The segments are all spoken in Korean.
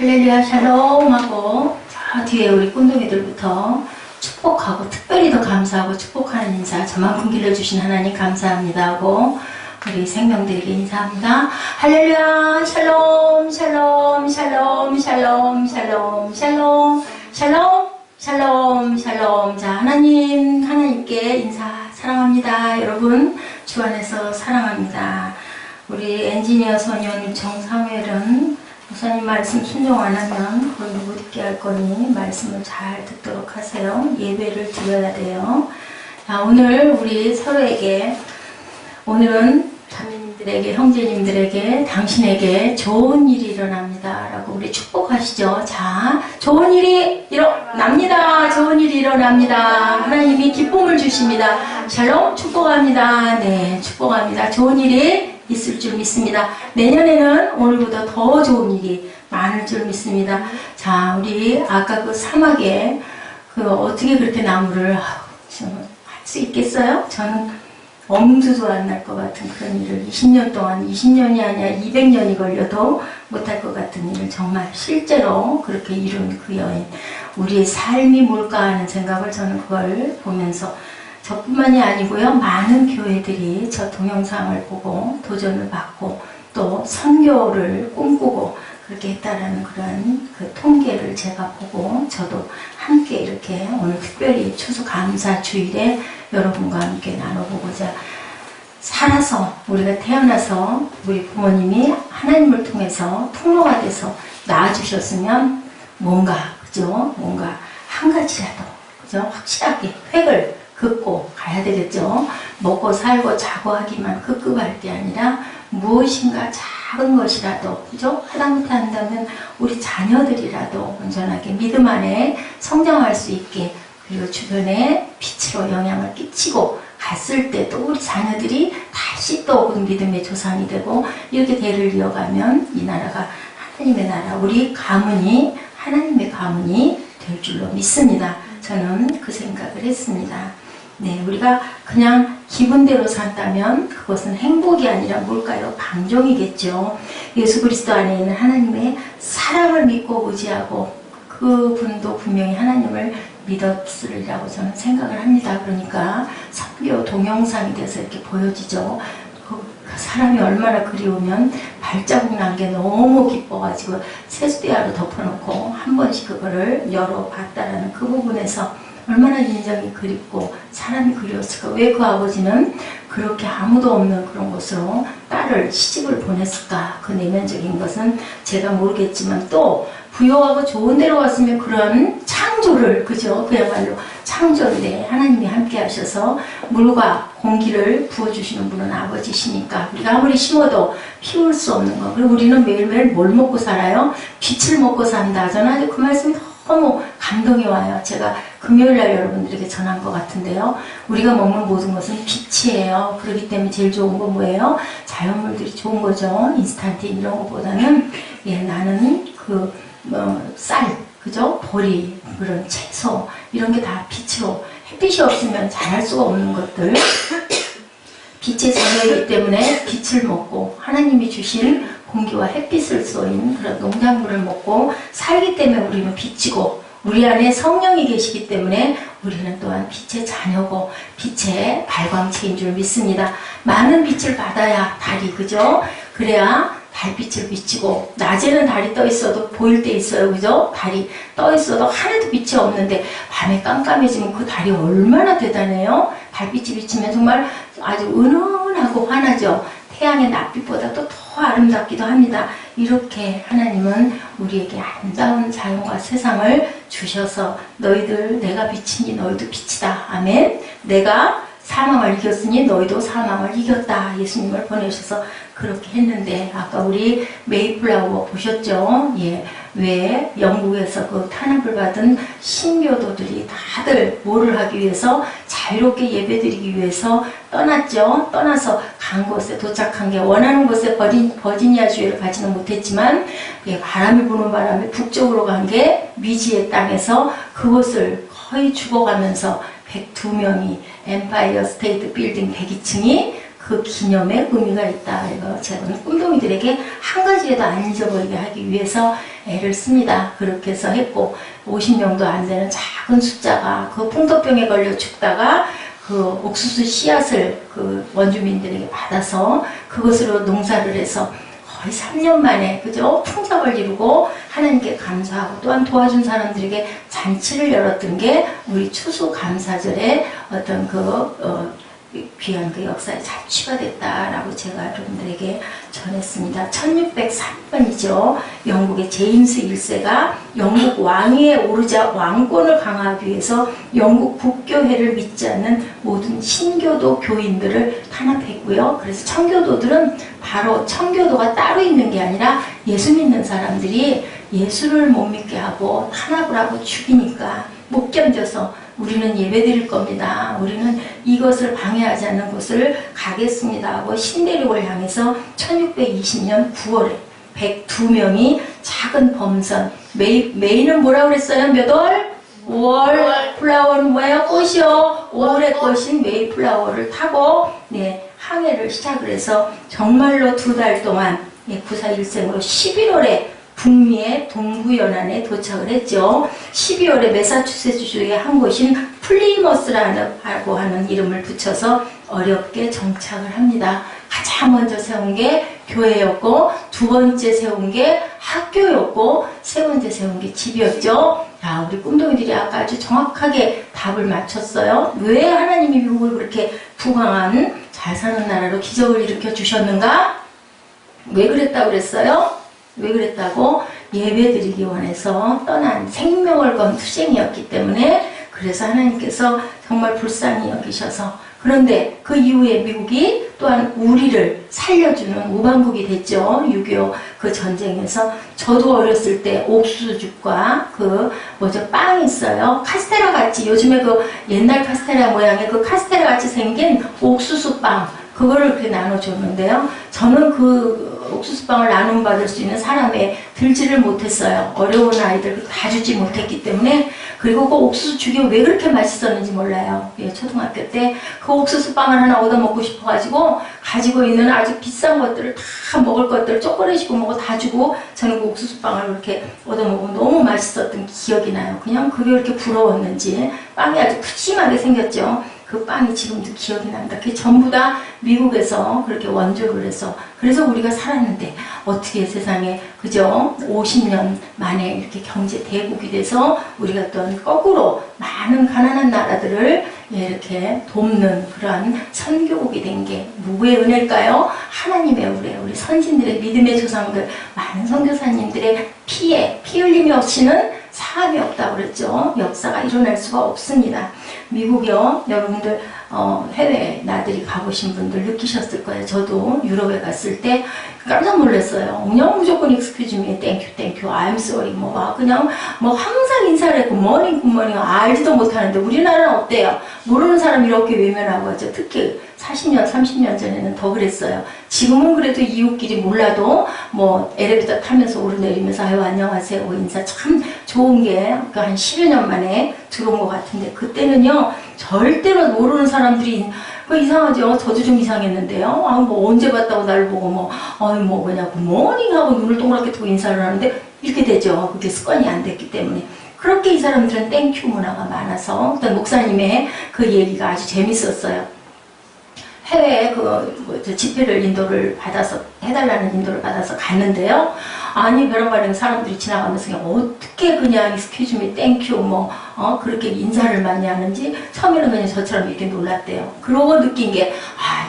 할렐루야 샬롬 하고 저 뒤에 우리 꾼둥이들부터 축복하고 특별히 더 감사하고 축복하는 인사 저만큼 길러주신 하나님 감사합니다 하고 우리 생명들에게 인사합니다. 할렐루야 샬롬 샬롬 샬롬 샬롬 샬롬 샬롬 샬롬 샬롬 샬롬. 자, 하나님께 인사 사랑합니다. 여러분 주 안에서 사랑합니다. 우리 엔지니어 소년 정상웰은 목사님 말씀 순종 안 하면 그걸 누구 듣게 할 거니 말씀을 잘 듣도록 하세요. 예배를 드려야 돼요. 자, 오늘 우리 서로에게 오늘은 자매님들에게 형제님들에게 당신에게 좋은 일이 일어납니다 라고 우리 축복하시죠. 자, 좋은 일이 일어납니다. 좋은 일이 일어납니다. 하나님이 기쁨을 주십니다. 샬롬 축복합니다. 네, 축복합니다. 좋은 일이 있을 줄 믿습니다. 내년에는 오늘보다 더 좋은 일이 많을 줄 믿습니다. 자, 우리 아까 그 사막에 어떻게 그렇게 나무를 할 수 있겠어요? 저는 엄두도 안 날 것 같은 그런 일을 20년 동안 20년이 아니라 200년이 걸려도 못할 것 같은 일을 정말 실제로 그렇게 이룬 그 여인, 우리의 삶이 뭘까 하는 생각을 저는 그걸 보면서 저뿐만이 아니고요, 많은 교회들이 저 동영상을 보고 도전을 받고 또 선교를 꿈꾸고 그렇게 했다라는 그런 그 통계를 제가 보고 저도 함께 이렇게 오늘 특별히 추수감사 주일에 여러분과 함께 나눠보고자 살아서 우리가 태어나서 우리 부모님이 하나님을 통해서 통로가 돼서 낳아주셨으면 뭔가 그죠? 뭔가 한 가지라도 그죠? 확실하게 획을 긋고 가야 되겠죠. 먹고 살고 자고 하기만 급급할 게 아니라 무엇인가 작은 것이라도 그죠? 하다못해 한다면 우리 자녀들이라도 온전하게 믿음 안에 성장할 수 있게 그리고 주변에 빛으로 영향을 끼치고 갔을 때 또 우리 자녀들이 다시 또 그 믿음의 조상이 되고 이렇게 대를 이어가면 이 나라가 하나님의 나라, 우리 가문이 하나님의 가문이 될 줄로 믿습니다. 저는 그 생각을 했습니다. 네, 우리가 그냥 기분대로 산다면 그것은 행복이 아니라 뭘까요? 방종이겠죠. 예수 그리스도 안에 있는 하나님의 사랑을 믿고 의지하고 그분도 분명히 하나님을 믿었으리라고 저는 생각을 합니다. 그러니까 선교 동영상이 돼서 이렇게 보여지죠. 그 사람이 얼마나 그리우면 발자국 난 게 너무 기뻐가지고 세수대야로 덮어놓고 한 번씩 그거를 열어봤다라는 그 부분에서 얼마나 인정이 그립고 사람이 그리웠을까. 왜 그 아버지는 그렇게 아무도 없는 그런 곳으로 딸을 시집을 보냈을까. 그 내면적인 것은 제가 모르겠지만 또 부유하고 좋은 데로 갔으면 그런 창조를 그죠? 그야말로 창조인데 하나님이 함께 하셔서 물과 공기를 부어주시는 분은 아버지시니까 우리가 아무리 심어도 피울 수 없는 거. 그리고 우리는 매일매일 뭘 먹고 살아요? 빛을 먹고 산다. 저는 아주 그 말씀이 너무 감동이 와요. 제가 금요일날 여러분들에게 전한 것 같은데요. 우리가 먹는 모든 것은 빛이에요. 그렇기 때문에 제일 좋은 건 뭐예요? 자연물들이 좋은 거죠. 인스탄틴 이런 것보다는 나는 쌀, 그죠? 보리, 그런 채소 이런 게 다 빛으로 햇빛이 없으면 자랄 수가 없는 것들 빛의 자녀이기 때문에 빛을 먹고 하나님이 주신 공기와 햇빛을 쏘인 그런 농작물을 먹고 살기 때문에 우리는 빛이고 우리 안에 성령이 계시기 때문에 우리는 또한 빛의 자녀고 빛의 발광체인 줄 믿습니다. 많은 빛을 받아야 달이 그죠? 그래야 달빛을 비치고 낮에는 달이 떠 있어도 보일 때 있어요. 그죠? 달이 떠 있어도 하나도 빛이 없는데 밤에 깜깜해지면 그 달이 얼마나 대단해요? 달빛이 비치면 정말 아주 은은하고 환하죠. 태양의 낯빛보다도 더 아름답기도 합니다. 이렇게 하나님은 우리에게 아름다운 자연과 세상을 주셔서 너희들 내가 빛이니 너희도 빛이다. 아멘. 내가 사망을 이겼으니 너희도 사망을 이겼다. 예수님을 보내셔서 그렇게 했는데 아까 우리 메이플라워 보셨죠? 예, 왜 영국에서 그 탄압을 받은 신교도들이 다들 뭐를 하기 위해서 자유롭게 예배드리기 위해서 떠났죠. 떠나서 간 곳에 도착한 게 원하는 곳에 버지니아 주를 가지는 못했지만 바람이 부는 바람에 북쪽으로 간 게 미지의 땅에서 그곳을 거의 죽어가면서 102명이 엠파이어 스테이트 빌딩 102층이 그 기념의 의미가 있다. 이거 제가 꿈동이들에게 한 가지라도 안 잊어버리게 하기 위해서 애를 씁니다. 그렇게 해서 했고 50명도 안 되는 작은 숫자가 그 풍토병에 걸려 죽다가 그 옥수수 씨앗을 그 원주민들에게 받아서 그것으로 농사를 해서 거의 3년 만에 그죠? 풍작을 이루고 하나님께 감사하고 또한 도와준 사람들에게 잔치를 열었던 게 우리 추수감사절에 어떤 귀한 그 역사의 잔치가 됐다라고 제가 여러분들에게 전했습니다. 1603번이죠. 영국의 제임스 1세가 영국 왕위에 오르자 왕권을 강화하기 위해서 영국 국교회를 믿지 않는 모든 신교도 교인들을 탄압했고요. 그래서 청교도들은 바로 청교도가 따로 있는 게 아니라 예수 믿는 사람들이 예수를 못 믿게 하고 탄압을 하고 죽이니까 못 견뎌서 우리는 예배드릴 겁니다. 우리는 이것을 방해하지 않는 곳을 가겠습니다 하고 신대륙을 향해서 1620년 9월에 102명이 작은 범선 메이는 뭐라고 그랬어요? 몇 월? 5월. 플라워는 뭐예요? 꽃이요. 5월의 꽃인 메이플라워를 타고 항해를 시작을 해서 정말로 2달 동안 구사 일생으로 11월에 북미의 동부연안에 도착을 했죠. 12월에 매사추세츠주의 한 곳인 플리머스라고 하는 이름을 붙여서 어렵게 정착을 합니다. 가장 먼저 세운 게 교회였고, 두 번째 세운 게 학교였고, 세 번째 세운 게 집이었죠. 야, 우리 꿈동이들이 아까 아주 정확하게 답을 맞췄어요. 왜 하나님이 미국을 그렇게 부강한 잘 사는 나라로 기적을 일으켜 주셨는가? 왜 그랬다고 그랬어요? 왜 그랬다고? 예배드리기 원해서 떠난 생명을 건 투쟁이었기 때문에 그래서 하나님께서 정말 불쌍히 여기셔서 그런데 그 이후에 미국이 또한 우리를 살려주는 우방국이 됐죠. 6.25 그 전쟁에서 저도 어렸을 때 옥수수죽과 빵이 있어요. 카스테라 같이 요즘에 그 옛날 카스테라 모양의 그 카스테라 같이 생긴 옥수수빵 그거를 이렇게 나눠줬는데요. 저는 그 옥수수빵을 나눔받을 수 있는 사람에 들지를 못했어요. 어려운 아이들 다 주지 못했기 때문에. 그리고 그 옥수수죽이 왜 그렇게 맛있었는지 몰라요. 초등학교 때 그 옥수수빵을 하나 얻어먹고 싶어가지고 가지고 있는 아주 비싼 것들을 다 먹을 것들을 초콜릿이고 뭐고 다 주고 저는 그 옥수수빵을 이렇게 얻어먹으면 너무 맛있었던 기억이 나요. 그냥 그게 이렇게 부러웠는지 빵이 아주 푸짐하게 생겼죠. 그 빵이 지금도 기억이 납니다. 그게 전부 다 미국에서 그렇게 원조를 해서 그래서 우리가 살았는데 어떻게 세상에 그죠? 50년 만에 이렇게 경제 대국이 돼서 우리가 또 거꾸로 많은 가난한 나라들을 이렇게 돕는 그러한 선교국이 된 게 누구의 은혜일까요? 하나님의 은혜. 우리 선진들의 믿음의 조상들 많은 선교사님들의 피 흘림이 없이는 사함이 없다고 그랬죠. 역사가 일어날 수가 없습니다. 미국이요. 여러분들 해외 나들이 가보신 분들 느끼셨을 거예요. 저도 유럽에 갔을 때 깜짝 놀랐어요. 그냥 무조건 excuse me, thank you, I'm sorry 그냥 항상 인사를 했고 굿모닝 알지도 못하는데 우리나라는 어때요? 모르는 사람 이렇게 외면하고 하죠. 특히 40년, 30년 전에는 더 그랬어요. 지금은 그래도 이웃끼리 몰라도 엘리베이터 타면서 오르내리면서 아유 안녕하세요 인사 참 좋은 게 한 10여 년 만에 들어온 것 같은데 그때는요 절대로 모르는 사람들이 이상하죠. 저도 좀 이상했는데요. 언제 봤다고 나를 보고 굿모닝 하고 눈을 동그랗게 뜨고 인사를 하는데 이렇게 되죠. 그게 습관이 안 됐기 때문에. 그렇게 이 사람들은 땡큐 문화가 많아서 어떤 목사님의 그 얘기가 아주 재밌었어요. 해외에 집회를 해달라는 인도를 받아서 갔는데요. 아니, 베란바리는 사람들이 지나가면서 그냥 어떻게 그냥 excuse me, thank you, 그렇게 인사를 많이 하는지 처음에는 그냥 저처럼 이렇게 놀랐대요. 그러고 느낀 게,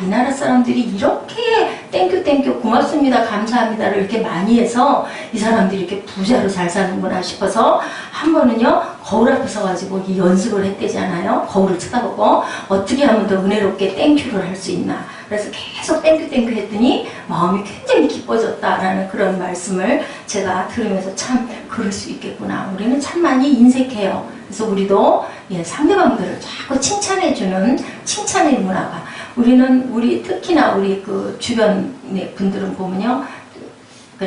이 나라 사람들이 이렇게 thank you, 고맙습니다, 감사합니다를 이렇게 많이 해서 이 사람들이 이렇게 부자로 잘 사는구나 싶어서 한 번은요, 거울 앞에 서가지고 연습을 했대잖아요. 거울을 쳐다보고 어떻게 하면 더 은혜롭게 땡큐를 할 수 있나. 그래서 계속 땡큐 했더니 마음이 굉장히 기뻐졌다라는 그런 말씀을 제가 들으면서 참 그럴 수 있겠구나. 우리는 참 많이 인색해요. 그래서 우리도 상대방들을 자꾸 칭찬해주는 칭찬의 문화가 우리 특히나 우리 그 주변의 분들은 보면요.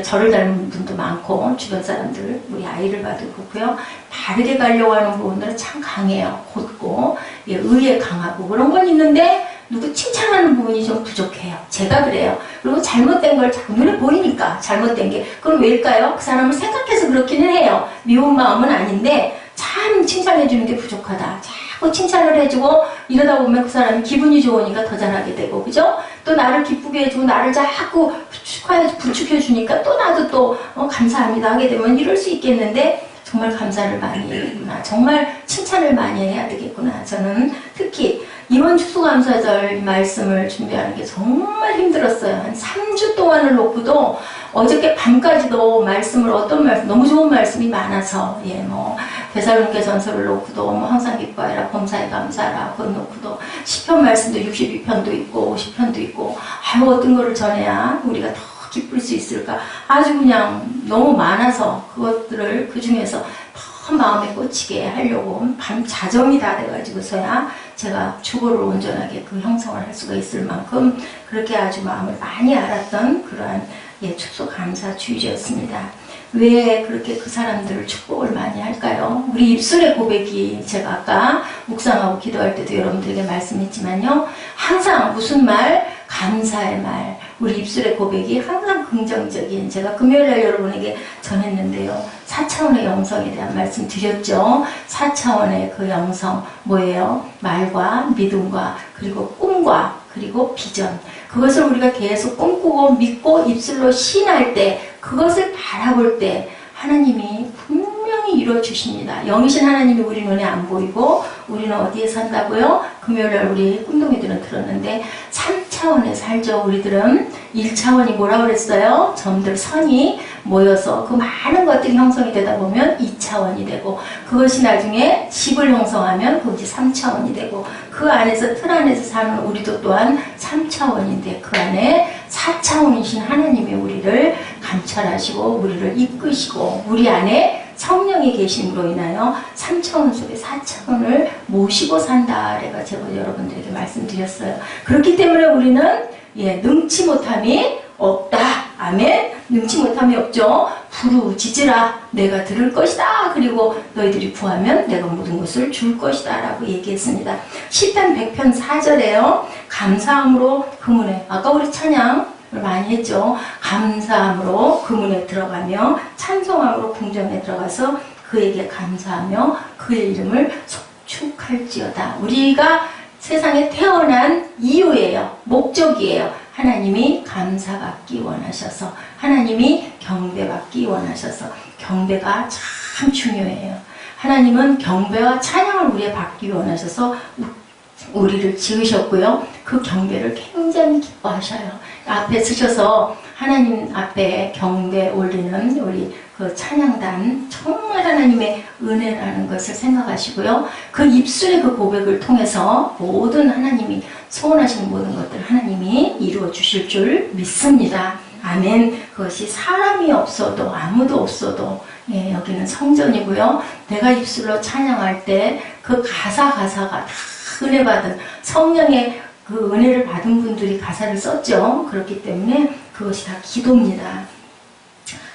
저를 닮은 분도 많고 주변 사람들 우리 아이를 봐도 그렇고요. 바르게 가려고 하는 부분들은 참 강해요. 곧고 의에 강하고 그런 건 있는데 누구 칭찬하는 부분이 좀 부족해요. 제가 그래요. 그리고 잘못된 걸 자꾸 눈에 보이니까 잘못된 게. 그럼 왜일까요? 그 사람을 생각해서 그렇기는 해요. 미운 마음은 아닌데 참 칭찬해주는 게 부족하다. 자꾸 칭찬을 해주고 이러다 보면 그 사람이 기분이 좋으니까 더 잘하게 되고, 그죠? 또 나를 기쁘게 해주고 나를 자꾸 부축해주니까 또 나도 또 감사합니다 하게 되면 이럴 수 있겠는데, 정말 감사를 많이 해야겠구나. 정말 칭찬을 많이 해야 되겠구나. 저는 특히 이번 추수감사절 말씀을 준비하는 게 정말 힘들었어요. 한 3주 동안을 놓고도 어저께 밤까지도 말씀을 어떤 말씀, 너무 좋은 말씀이 많아서, 데살로니가 전서를 놓고도 항상 기뻐해라, 범사에 감사하라, 그걸 놓고도 시편 말씀도 62편도 있고 50편도 있고, 어떤 거를 전해야 우리가 더 기쁠 수 있을까? 아주 그냥 너무 많아서 그것들을 그 중에서 더 마음에 꽂히게 하려고 밤 자정이 다 돼가지고서야 제가 주보를 온전하게 그 형성을 할 수가 있을 만큼 그렇게 아주 마음을 많이 알았던 그러한 축소감사 주일이었습니다. 왜 그렇게 그 사람들을 축복을 많이 할까요? 우리 입술의 고백이, 제가 아까 묵상하고 기도할 때도 여러분들에게 말씀했지만요, 항상 무슨 말? 감사의 말. 우리 입술의 고백이 항상 긍정적인, 제가 금요일날 여러분에게 전했는데요, 4차원의 영성에 대한 말씀 드렸죠. 4차원의 그 영성 뭐예요? 말과 믿음과 그리고 꿈과 그리고 비전. 그것을 우리가 계속 꿈꾸고 믿고 입술로 시인할 때, 그것을 바라볼 때 하나님이 분명히 이루어주십니다. 영이신 하나님이 우리 눈에 안 보이고 우리는 어디에 산다고요? 금요일날 우리 꿈동이들은 들었는데 3차원에 살죠. 우리들은 1차원이 뭐라고 그랬어요? 점들, 선이 모여서 그 많은 것들이 형성이 되다 보면 2차원이 되고, 그것이 나중에 집을 형성하면 그것이 3차원이 되고, 그 안에서 틀 안에서 사는 우리도 또한 3차원인데 그 안에 4차원이신 하나님이 우리를 감찰하시고 우리를 이끄시고 우리 안에 성령이 계심으로 인하여 3차원 속에 4차원을 모시고 산다. 내가 제가 여러분들에게 말씀드렸어요. 그렇기 때문에 우리는 능치 못함이 없다. 아멘. 능치 못함이 없죠. 부르짖으라 내가 들을 것이다. 그리고 너희들이 구하면 내가 모든 것을 줄 것이다 라고 얘기했습니다. 시편 100편 4절에요. 감사함으로 그 문에, 아까 우리 찬양을 많이 했죠. 감사함으로 그 문에 들어가며 찬송함으로 궁전에 들어가서 그에게 감사하며 그의 이름을 속축할지어다. 우리가 세상에 태어난 이유예요. 목적이에요. 하나님이 감사받기 원하셔서, 하나님이 경배받기 원하셔서. 경배가 참 중요해요. 하나님은 경배와 찬양을 우리에 받기 원하셔서 우리를 지으셨고요. 그 경배를 굉장히 기뻐하셔요. 앞에 쓰셔서 하나님 앞에 경배 올리는 우리 그 찬양단, 정말 하나님의 은혜라는 것을 생각하시고요. 그 입술의 그 고백을 통해서 모든 하나님이 소원하시는 모든 것들 하나님이 이루어 주실 줄 믿습니다. 아멘. 그것이 사람이 없어도 아무도 없어도, 여기는 성전이고요. 내가 입술로 찬양할 때 그 가사가 다 은혜 받은 성령의 그 은혜를 받은 분들이 가사를 썼죠. 그렇기 때문에 그것이 다 기도입니다.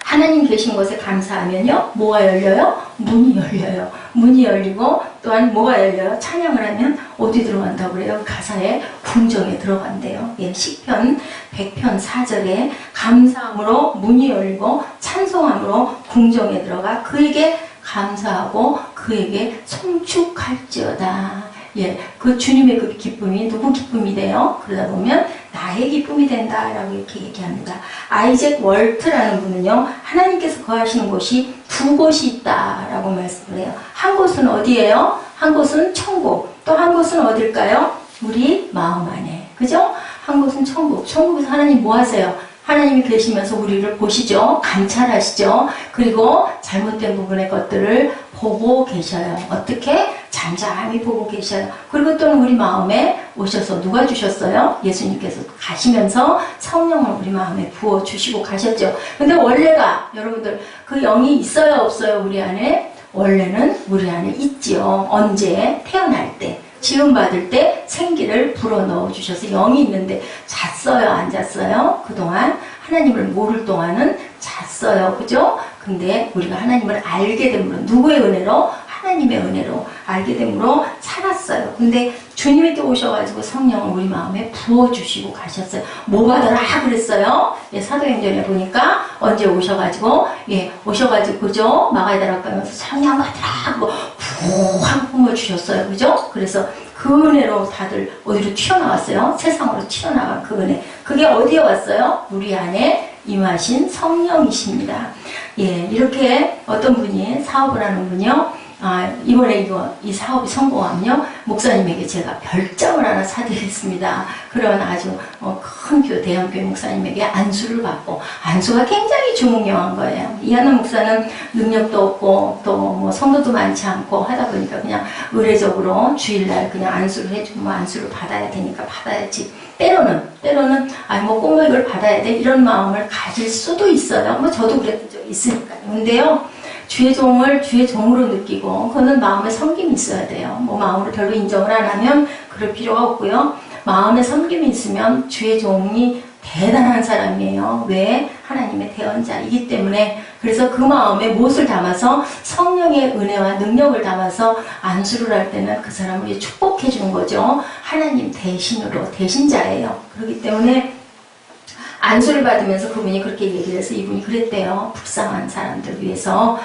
하나님 계신 곳에 감사하면요, 뭐가 열려요? 문이 열려요. 문이 열리고 또한 뭐가 열려요? 찬양을 하면 어디 들어간다고 그래요? 가사에 궁정에 들어간대요. 시편 100편 4절에 감사함으로 문이 열리고 찬송함으로 궁정에 들어가 그에게 감사하고 그에게 송축할지어다. 그 주님의 그 기쁨이 누구 기쁨이 돼요? 그러다 보면 나의 기쁨이 된다라고 이렇게 얘기합니다. 아이잭 월트라는 분은요, 하나님께서 거하시는 곳이 두 곳이 있다라고 말씀을 해요. 한 곳은 어디예요? 한 곳은 천국, 또 한 곳은 어딜까요? 우리 마음 안에. 그죠? 한 곳은 천국. 천국에서 하나님 뭐 하세요? 하나님이 계시면서 우리를 보시죠. 감찰하시죠. 그리고 잘못된 부분의 것들을 보고 계셔요. 어떻게? 잠잠히 보고 계셔요. 그리고 또는 우리 마음에 오셔서 누가 주셨어요? 예수님께서 가시면서 성령을 우리 마음에 부어주시고 가셨죠. 근데 원래가 여러분들 그 영이 있어요? 없어요? 우리 안에? 원래는 우리 안에 있지요. 언제? 태어날 때. 지음받을 때 생기를 불어넣어 주셔서 영이 있는데 잤어요? 안 잤어요? 그동안 하나님을 모를 동안은 잤어요. 그죠? 근데 우리가 하나님을 알게 됨으로 누구의 은혜로? 하나님의 은혜로 알게 되므로 살았어요. 근데 주님이 또 오셔가지고 성령을 우리 마음에 부어주시고 가셨어요. 뭐 받아라 그랬어요. 예, 사도행전에 보니까 언제 오셔가지고 오셔가지고 그죠? 마가다락 가면서 성령 받으라 하고 푹 뿜어주셨어요. 그죠? 그래서 그 은혜로 다들 어디로 튀어나왔어요? 세상으로 튀어나간 그 은혜. 그게 어디에 왔어요? 우리 안에 임하신 성령이십니다. 예, 이렇게 어떤 분이 사업을 하는 분이요. 이번에 이 사업이 성공하면요, 목사님에게 제가 별장을 하나 사드리겠습니다. 그런 아주 큰 대형교회 목사님에게 안수를 받고, 안수가 굉장히 중요한 거예요. 이하는 목사는 능력도 없고, 또 뭐 성도도 많지 않고 하다 보니까 그냥 의례적으로 주일날 그냥 안수를 해주고, 안수를 받아야 되니까 받아야지. 때로는, 뭐 공백을 받아야 돼. 이런 마음을 가질 수도 있어요. 뭐 저도 그랬던 적이 있으니까요. 근데요, 주의 종으로 느끼고, 그거는 마음에 섬김이 있어야 돼요. 뭐 마음으로 별로 인정을 안 하면 그럴 필요가 없고요. 마음에 섬김이 있으면 주의 종이 대단한 사람이에요. 왜? 하나님의 대언자이기 때문에. 그래서 그 마음에 무엇을 담아서 성령의 은혜와 능력을 담아서 안수를 할 때는 그 사람을 축복해 주는 거죠. 하나님 대신으로, 대신자예요. 그렇기 때문에 안수를 받으면서 그분이 그렇게 얘기를 해서 이분이 그랬대요. 불쌍한 사람들 위해서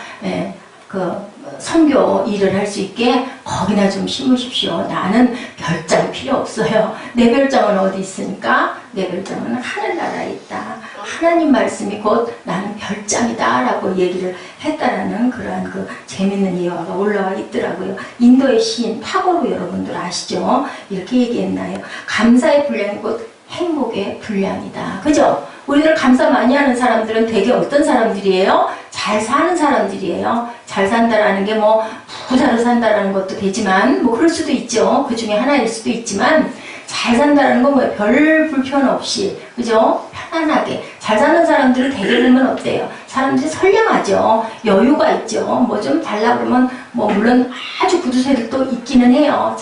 선교 일을 할 수 있게 거기나 좀 심으십시오. 나는 별장 필요 없어요. 내 별장은 어디 있습니까? 내 별장은 하늘나라에 있다. 하나님 말씀이 곧 나는 별장이다 라고 얘기를 했다라는 그러한 재밌는 예화가 올라와 있더라고요. 인도의 시인 타고르 여러분들 아시죠? 이렇게 얘기했나요? 감사의 분량이 곧 행복의 분량이다. 그죠? 우리들 감사 많이 하는 사람들은 되게 어떤 사람들이에요? 잘 사는 사람들이에요. 잘 산다라는 게 뭐 부자로 산다라는 것도 되지만 뭐 그럴 수도 있죠. 그 중에 하나일 수도 있지만 잘 산다라는 건 뭐 별 불편 없이 그죠? 편안하게 잘 사는 사람들을 되게 보면 어때요? 사람들이 선량하죠. 여유가 있죠. 뭐 좀 달라 그러면 뭐 물론 아주 구두쇠들도 있기는 해요.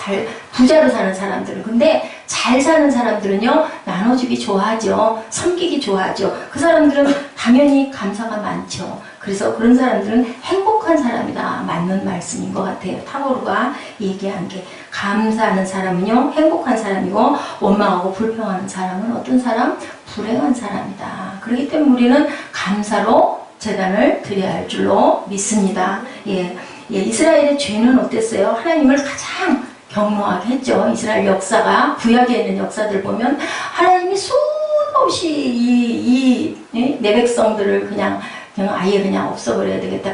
부자로 사는 사람들은. 근데 잘 사는 사람들은요, 나눠주기 좋아하죠. 섬기기 좋아하죠. 그 사람들은 당연히 감사가 많죠. 그래서 그런 사람들은 행복한 사람이다. 맞는 말씀인 것 같아요. 타고르가 얘기한 게. 감사하는 사람은요, 행복한 사람이고, 원망하고 불평하는 사람은 어떤 사람? 불행한 사람이다. 그렇기 때문에 우리는 감사로 제단을 드려야 할 줄로 믿습니다. 이스라엘의 죄는 어땠어요? 하나님을 가장 경노하게 했죠. 이스라엘 역사가, 구약에 있는 역사들 보면 하나님이 수없이 내 백성들을 그냥 아예 그냥 없어버려야 되겠다.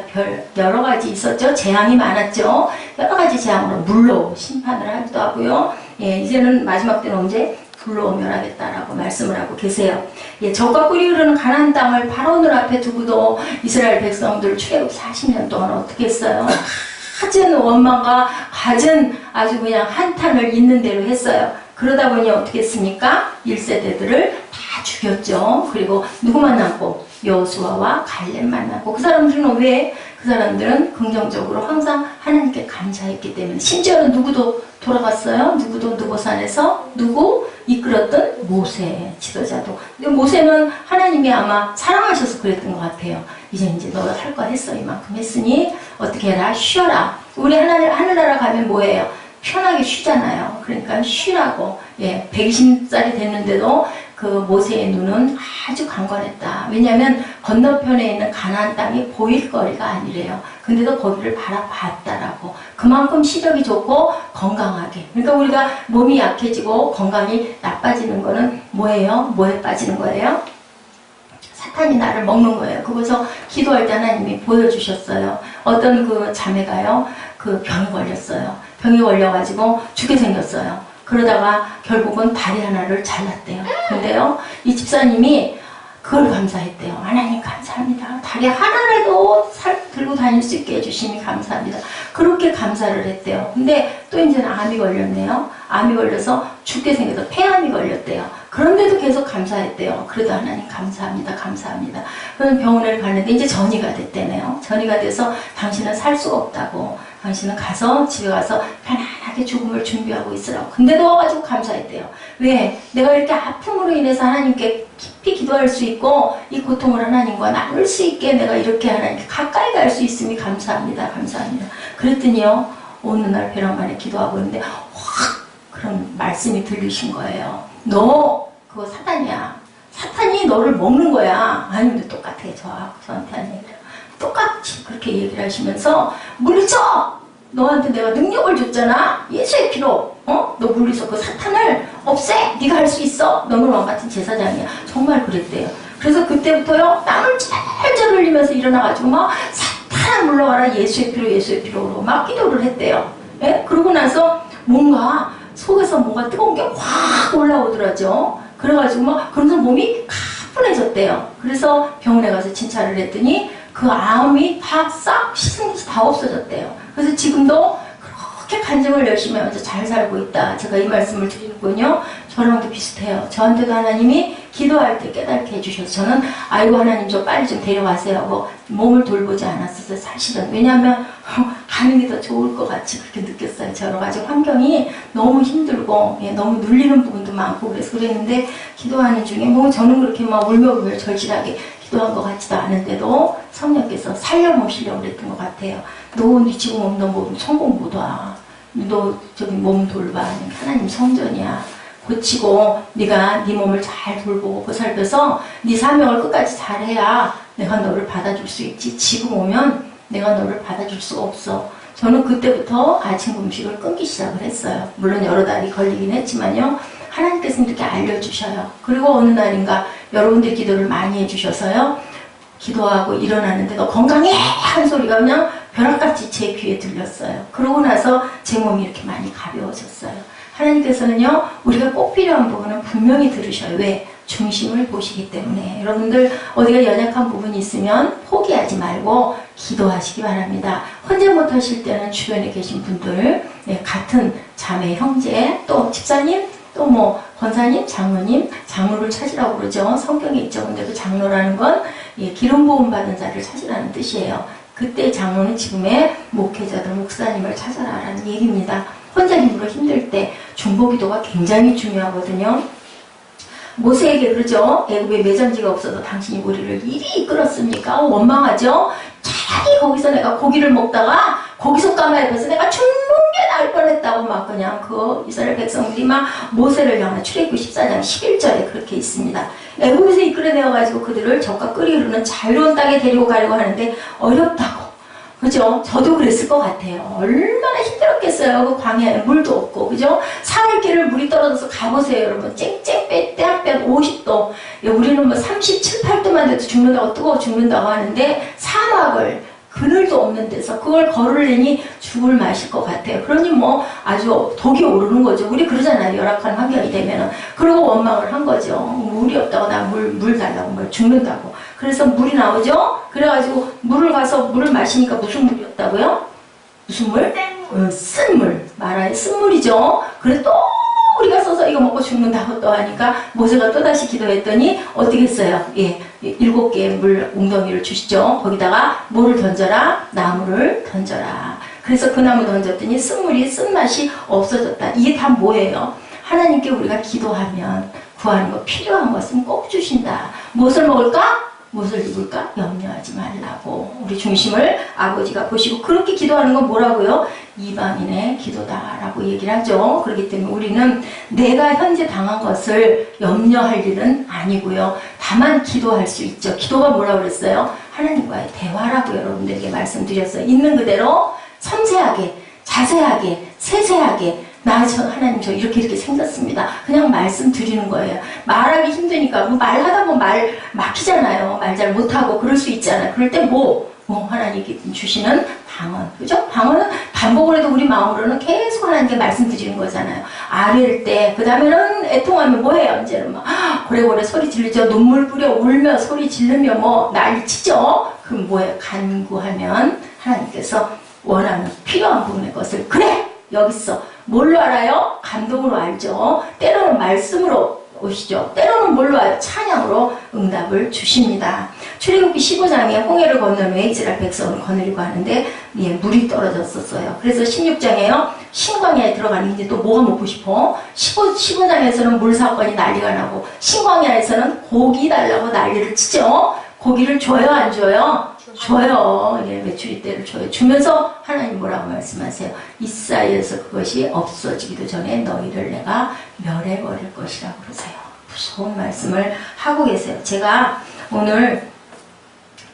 여러 가지 있었죠. 재앙이 많았죠. 여러 가지 재앙으로 물로 심판을 하기도 하고요. 이제는 마지막 때는 언제? 불로 멸하겠다라고 말씀을 하고 계세요. 적과 꿀이 흐르는 가나안 땅을 바로들 앞에 두고도 이스라엘 백성들 출애굽 40년 동안 어떻게 했어요? 갖은 원망과 갖은 아주 그냥 한탄을 있는 대로 했어요. 그러다 보니 어떻게 했습니까? 1세대들을 다 죽였죠. 그리고 누구만 남고? 여호수아와 갈렙만 남고. 그 사람들은 왜? 그 사람들은 긍정적으로 항상 하나님께 감사했기 때문에. 심지어는 누구도 돌아갔어요. 누구도 누보산에서 누구? 이끌었던 모세 지도자도. 근데 모세는 하나님이 아마 사랑하셔서 그랬던 것 같아요. 이제 너가 할 거 했어. 이만큼 했으니 어떻게 해라? 쉬어라. 우리 하늘나라 가면 뭐예요? 편하게 쉬잖아요. 그러니까 쉬라고. 120살이 됐는데도 그 모세의 눈은 아주 강건했다. 왜냐하면 건너편에 있는 가나안 땅이 보일 거리가 아니래요. 근데도 거기를 바라봤다라고. 그만큼 시력이 좋고 건강하게. 그러니까 우리가 몸이 약해지고 건강이 나빠지는 거는 뭐예요? 뭐에 빠지는 거예요? 사탄이 나를 먹는 거예요. 그래서 기도할 때 하나님이 보여주셨어요. 어떤 그 자매가요, 그 병이 걸렸어요. 병이 걸려가지고 죽게 생겼어요. 그러다가 결국은 다리 하나를 잘랐대요. 근데요, 이 집사님이 그걸 감사했대요. 하나님 감사합니다. 다리 하나라도 들고 다닐 수 있게 해주시니 감사합니다. 그렇게 감사를 했대요. 근데 또 이제는 암이 걸렸네요. 암이 걸려서 죽게 생겨서 폐암이 걸렸대요. 그런데도 계속 감사했대요. 그래도 하나님 감사합니다. 감사합니다. 그런 병원을 갔는데 이제 전이가 됐대네요. 전이가 돼서 당신은 살 수가 없다고. 당신은 가서 집에 가서 편안하게 죽음을 준비하고 있으라고. 근데도 와가지고 감사했대요. 왜? 내가 이렇게 아픔으로 인해서 하나님께 깊이 기도 기도할 수 있고 이 고통을 하나님과 나눌 수 있게 내가 이렇게 하나님께 가까이 갈 수 있음이 감사합니다. 감사합니다. 그랬더니요, 어느 날 벼랑간에 기도하고 있는데 확 그런 말씀이 들리신 거예요. 너 그거 사탄이야. 사탄이 너를 먹는 거야. 아니면 똑같아요. 저한테 하는 얘기를. 똑같이 그렇게 얘기를 하시면서 물리쳐! 너한테 내가 능력을 줬잖아. 예수의 피로. 너 물리쳐. 그 사탄을 없애. 네가 할 수 있어. 너는 왕같은 제사장이야. 정말 그랬대요. 그래서 그때부터요, 땀을 잘 흘리면서 일어나가지고 막 사탄 물러가라. 예수의 피로, 예수의 피로로 막 기도를 했대요. 예? 그러고 나서 뭔가 속에서 뭔가 뜨거운 게 확 올라오더라죠. 그래가지고 막 그러면서 몸이 가뿐해졌대요. 그래서 병원에 가서 진찰을 했더니 그 암이 다 싹 씻은 것이 다 없어졌대요. 그래서 지금도 그렇게 간증을 열심히 하면서 잘 살고 있다. 제가 이 말씀을 드리는군요. 저랑도 비슷해요. 저한테도 하나님이 기도할 때 깨닫게 해주셔서 저는 아이고 하나님 저 빨리 좀 데려가세요 하고 몸을 돌보지 않았었어요. 사실은. 왜냐하면 가는 게 더 좋을 것 같이 그렇게 느꼈어요. 저 여러 가지 환경이 너무 힘들고 너무 눌리는 부분도 많고 그래서 그랬는데 기도하는 중에 뭐 저는 그렇게 막 울며불며 절실하게 기도한 것 같지도 않은데도 성령께서 살려놓으시려고 그랬던 것 같아요. 너 지금 너 몸 성공 못 와. 너 저기 몸 돌봐. 하나님 성전이야. 고치고 네가 네 몸을 잘 돌보고 보살펴서 네 사명을 끝까지 잘해야 내가 너를 받아줄 수 있지. 지금 오면 내가 너를 받아줄 수가 없어. 저는 그때부터 아침 금식을 끊기 시작을 했어요. 물론 여러 달이 걸리긴 했지만요. 하나님께서 이렇게 알려주셔요. 그리고 어느 날인가 여러분들이 기도를 많이 해주셔서요. 기도하고 일어나는데 너 건강해! 한 소리가 그냥 벼락같이 제 귀에 들렸어요. 그러고 나서 제 몸이 이렇게 많이 가벼워졌어요. 하나님께서는요, 우리가 꼭 필요한 부분은 분명히 들으셔요. 왜? 중심을 보시기 때문에. 여러분들 어디가 연약한 부분이 있으면 포기하지 말고 기도하시기 바랍니다. 혼자 못하실 때는 주변에 계신 분들, 같은 자매, 형제, 또 집사님, 또 뭐 권사님, 장로님, 장로를 찾으라고 그러죠. 성경에 있죠. 근데 그 장로라는 건 기름 부음 받은 자를 찾으라는 뜻이에요. 그때 장로는 지금의 목회자들, 목사님을 찾아라라는 얘기입니다. 혼자 힘으로 힘들 때 중보기도가 굉장히 중요하거든요. 모세에게 그러죠. 애굽에 매점지가 없어도 당신이 우리를 이리 이끌었습니까? 원망하죠. 차라리 거기서 내가 고기를 먹다가 거기서 까마귀에서 내가 죽는 게 나을 뻔했다고 막 그냥 그 이스라엘 백성들이 막 모세를 향한 출애굽기 14장 11절에 그렇게 있습니다. 애굽에서 이끌어내어가지고 그들을 적과 끓이 흐르는 자유로운 땅에 데리고 가려고 하는데 어렵다고. 그죠? 저도 그랬을 것 같아요. 얼마나 힘들었겠어요. 그 광야에 물도 없고, 그죠? 사흘길을 물이 떨어져서 가보세요, 여러분. 쨍쨍 빼앗빼앗 50도. 우리는 뭐 37, 8도만 돼도 죽는다고, 뜨거워 죽는다고 하는데, 사막을, 그늘도 없는 데서 그걸 걸으려니 죽을 마실 것 같아요. 그러니 뭐 아주 독이 오르는 거죠. 우리 그러잖아요. 열악한 환경이 되면은. 그러고 원망을 한 거죠. 물이 없다고 나 물 달라고 뭘 죽는다고. 그래서 물이 나오죠. 그래가지고 물을 가서 물을 마시니까 무슨 물이었다고요? 무슨 물? 쓴물. 마라의 쓴물이죠. 그래 또 우리가 써서 이거 먹고 죽는다고 또 하니까 모세가 또다시 기도했더니 어떻게 했어요? 7개의 물 웅덩이를 주시죠. 거기다가 뭐를 던져라? 나무를 던져라. 그래서 그 나무 던졌더니 쓴물이 쓴맛이 없어졌다. 이게 다 뭐예요? 하나님께 우리가 기도하면 구하는 거 필요한 것은 꼭 주신다. 무엇을 먹을까? 무엇을 입을까? 염려하지 말라고. 우리 중심을 아버지가 보시고 그렇게 기도하는 건 뭐라고요? 이방인의 기도다라고 얘기를 하죠. 그렇기 때문에 우리는 내가 현재 당한 것을 염려할 일은 아니고요. 다만 기도할 수 있죠. 기도가 뭐라고 그랬어요? 하나님과의 대화라고 여러분들에게 말씀드렸어요. 있는 그대로 섬세하게, 자세하게, 세세하게 하나님 저 이렇게 생겼습니다. 그냥 말씀드리는 거예요. 말하기 힘드니까 뭐 말하다 보면 말 막히잖아요. 말 잘 못하고 그럴 수 있잖아요. 그럴 때 하나님께 주시는 방언, 그죠? 방언은 반복을 해도 우리 마음으로는 계속 하나님께 말씀드리는 거잖아요. 아뢰일 때, 그 다음에는 애통하면 뭐해요? 이제는 막 고래고래 소리 지르죠. 눈물 뿌려 울며 소리 지르며 뭐 난리 치죠. 그럼 뭐예요? 간구하면 하나님께서 원하는 필요한 부분의 것을 그래! 여기 있어. 뭘로 알아요? 감동으로 알죠. 때로는 말씀으로 오시죠. 때로는 뭘로 알아요? 찬양으로 응답을 주십니다. 출애굽기 15장에 홍해를 건너며 이스라엘 백성을 거느리고 하는데 예, 물이 떨어졌었어요. 그래서 16장에요. 신광야에 들어가는 이제 또 뭐가 먹고 싶어? 15장에서는 물 사건이 난리가 나고 신광야에서는 고기 달라고 난리를 치죠. 고기를 줘요, 안 줘요? 줘요. 예, 메추리 때를 줘요. 주면서 하나님 뭐라고 말씀하세요? 이사야에서 그것이 없어지기도 전에 너희를 내가 멸해버릴 것이라고 그러세요. 무서운 말씀을 하고 계세요. 제가 오늘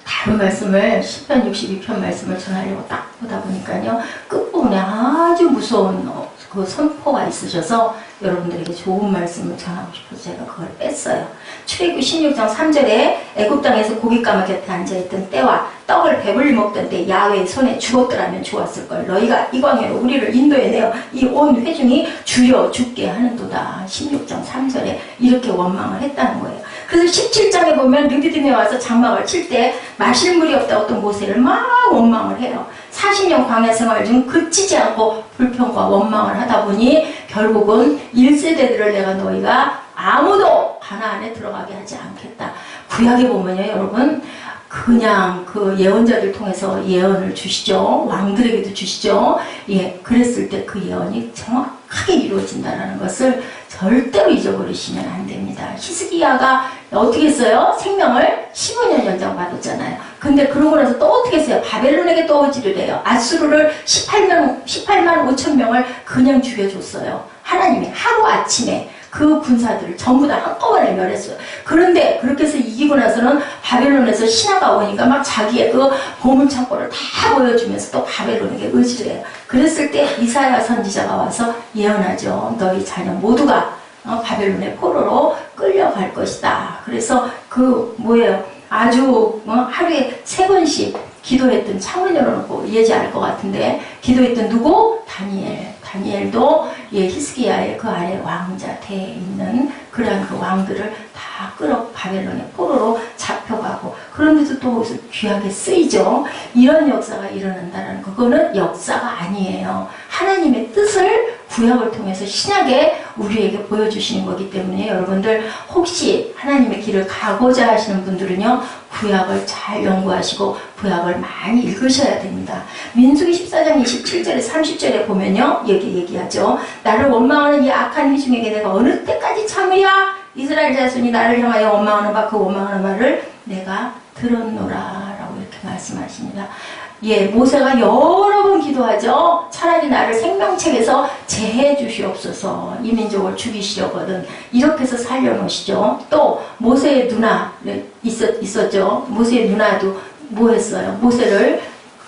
다른 말씀을 10편 62편 말씀을 전하려고 딱 보다 보니까요. 끝부분에 아주 무서운 그 선포가 있으셔서 여러분들에게 좋은 말씀을 전하고 싶어서 제가 그걸 뺐어요. 출애굽기 16장 3절에 애굽 땅에서 고깃가마 곁에 앉아있던 때와 떡을 배불리 먹던 때 야훼의 손에 죽었더라면 좋았을걸. 너희가 이 광야로 우리를 인도해내어 이 온 회중이 주여 죽게 하는도다. 16장 3절에 이렇게 원망을 했다는 거예요. 그래서 17장에 보면 르비딤에 와서 장막을 칠 때 마실 물이 없다고 또 모세를 막 원망을 해요. 40년 광야 생활 중 그치지 않고 불평과 원망을 하다 보니 결국은 1세대들을 내가 너희가 아무도 가나안에 들어가게 하지 않겠다. 구약에 보면요, 여러분, 그냥 그 예언자들 통해서 예언을 주시죠. 왕들에게도 주시죠. 예, 그랬을 때 그 예언이 정확하게 이루어진다는 것을 절대로 잊어버리시면 안 됩니다. 히스기야가 어떻게 했어요? 생명을 15년 연장받았잖아요. 근데 그러고 나서 또 어떻게 했어요? 바벨론에게 또 어지를 해요. 아수르를 18만 5천 명을 그냥 죽여줬어요. 하나님이 하루아침에 그 군사들을 전부 다 한꺼번에 멸했어요. 그런데 그렇게 해서 이기고 나서는 바벨론에서 신하가 오니까 막 자기의 그 보물창고를 다 보여주면서 또 바벨론에게 의지를 해요. 그랬을 때 이사야 선지자가 와서 예언하죠. 너희 자녀 모두가 바벨론의 포로로 끌려갈 것이다. 그래서 그 뭐예요? 아주 하루에 3번씩 기도했던 창문 열어놓고 예지 알 것 같은데 기도했던 누구? 다니엘도 예, 히스기야의 그 아래 왕자태에 있는 그러한 그 왕들을 다 끌어 바벨론의 포로로 잡혀가고 그런데도 또 귀하게 쓰이죠. 이런 역사가 일어난다는 그거는 역사가 아니에요. 하나님의 뜻을 구약을 통해서 신약에 우리에게 보여주시는 거기 때문에 여러분들 혹시 하나님의 길을 가고자 하시는 분들은요. 구약을 잘 연구하시고 구약을 많이 읽으셔야 됩니다. 민수기 14장 27절에 30절에 보면요. 얘기하죠. 나를 원망하는 이 악한 회중에게 내가 어느 때까지 참으랴? 이스라엘 자손이 나를 향하여 원망하는 바 그 원망하는 말을 내가 들었노라 라고 이렇게 말씀하십니다. 예, 모세가 여러 번 기도하죠. 차라리 나를 생명책에서 제해 주시옵소서. 이 민족을 죽이시려거든. 이렇게 해서 살려놓으시죠. 또 모세의 누나 있었죠. 모세의 누나도 뭐 했어요? 모세를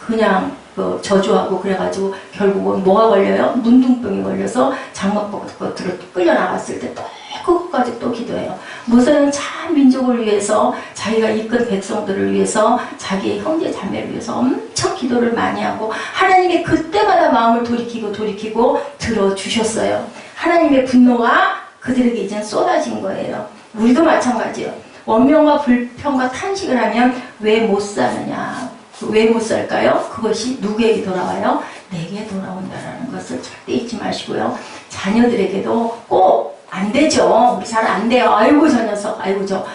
그냥 저주하고 그래가지고 결국은 뭐가 걸려요? 문둥병이 걸려서 장막겉으로 끌려나갔을 때 또 그것까지 또 기도해요. 모세는 참 민족을 위해서 자기가 이끈 백성들을 위해서 자기의 형제 자매를 위해서 엄청 기도를 많이 하고 하나님이 그때마다 마음을 돌이키고 들어주셨어요. 하나님의 분노가 그들에게 이제 쏟아진 거예요. 우리도 마찬가지예요. 원명과 불평과 탄식을 하면 왜 못 사느냐? 왜 못 살까요? 그것이 누구에게 돌아와요? 내게 돌아온다라는 것을 절대 잊지 마시고요. 자녀들에게도 꼭 안 되죠. 우리 잘 안 돼요. 아이고 저 녀석, 아이고 저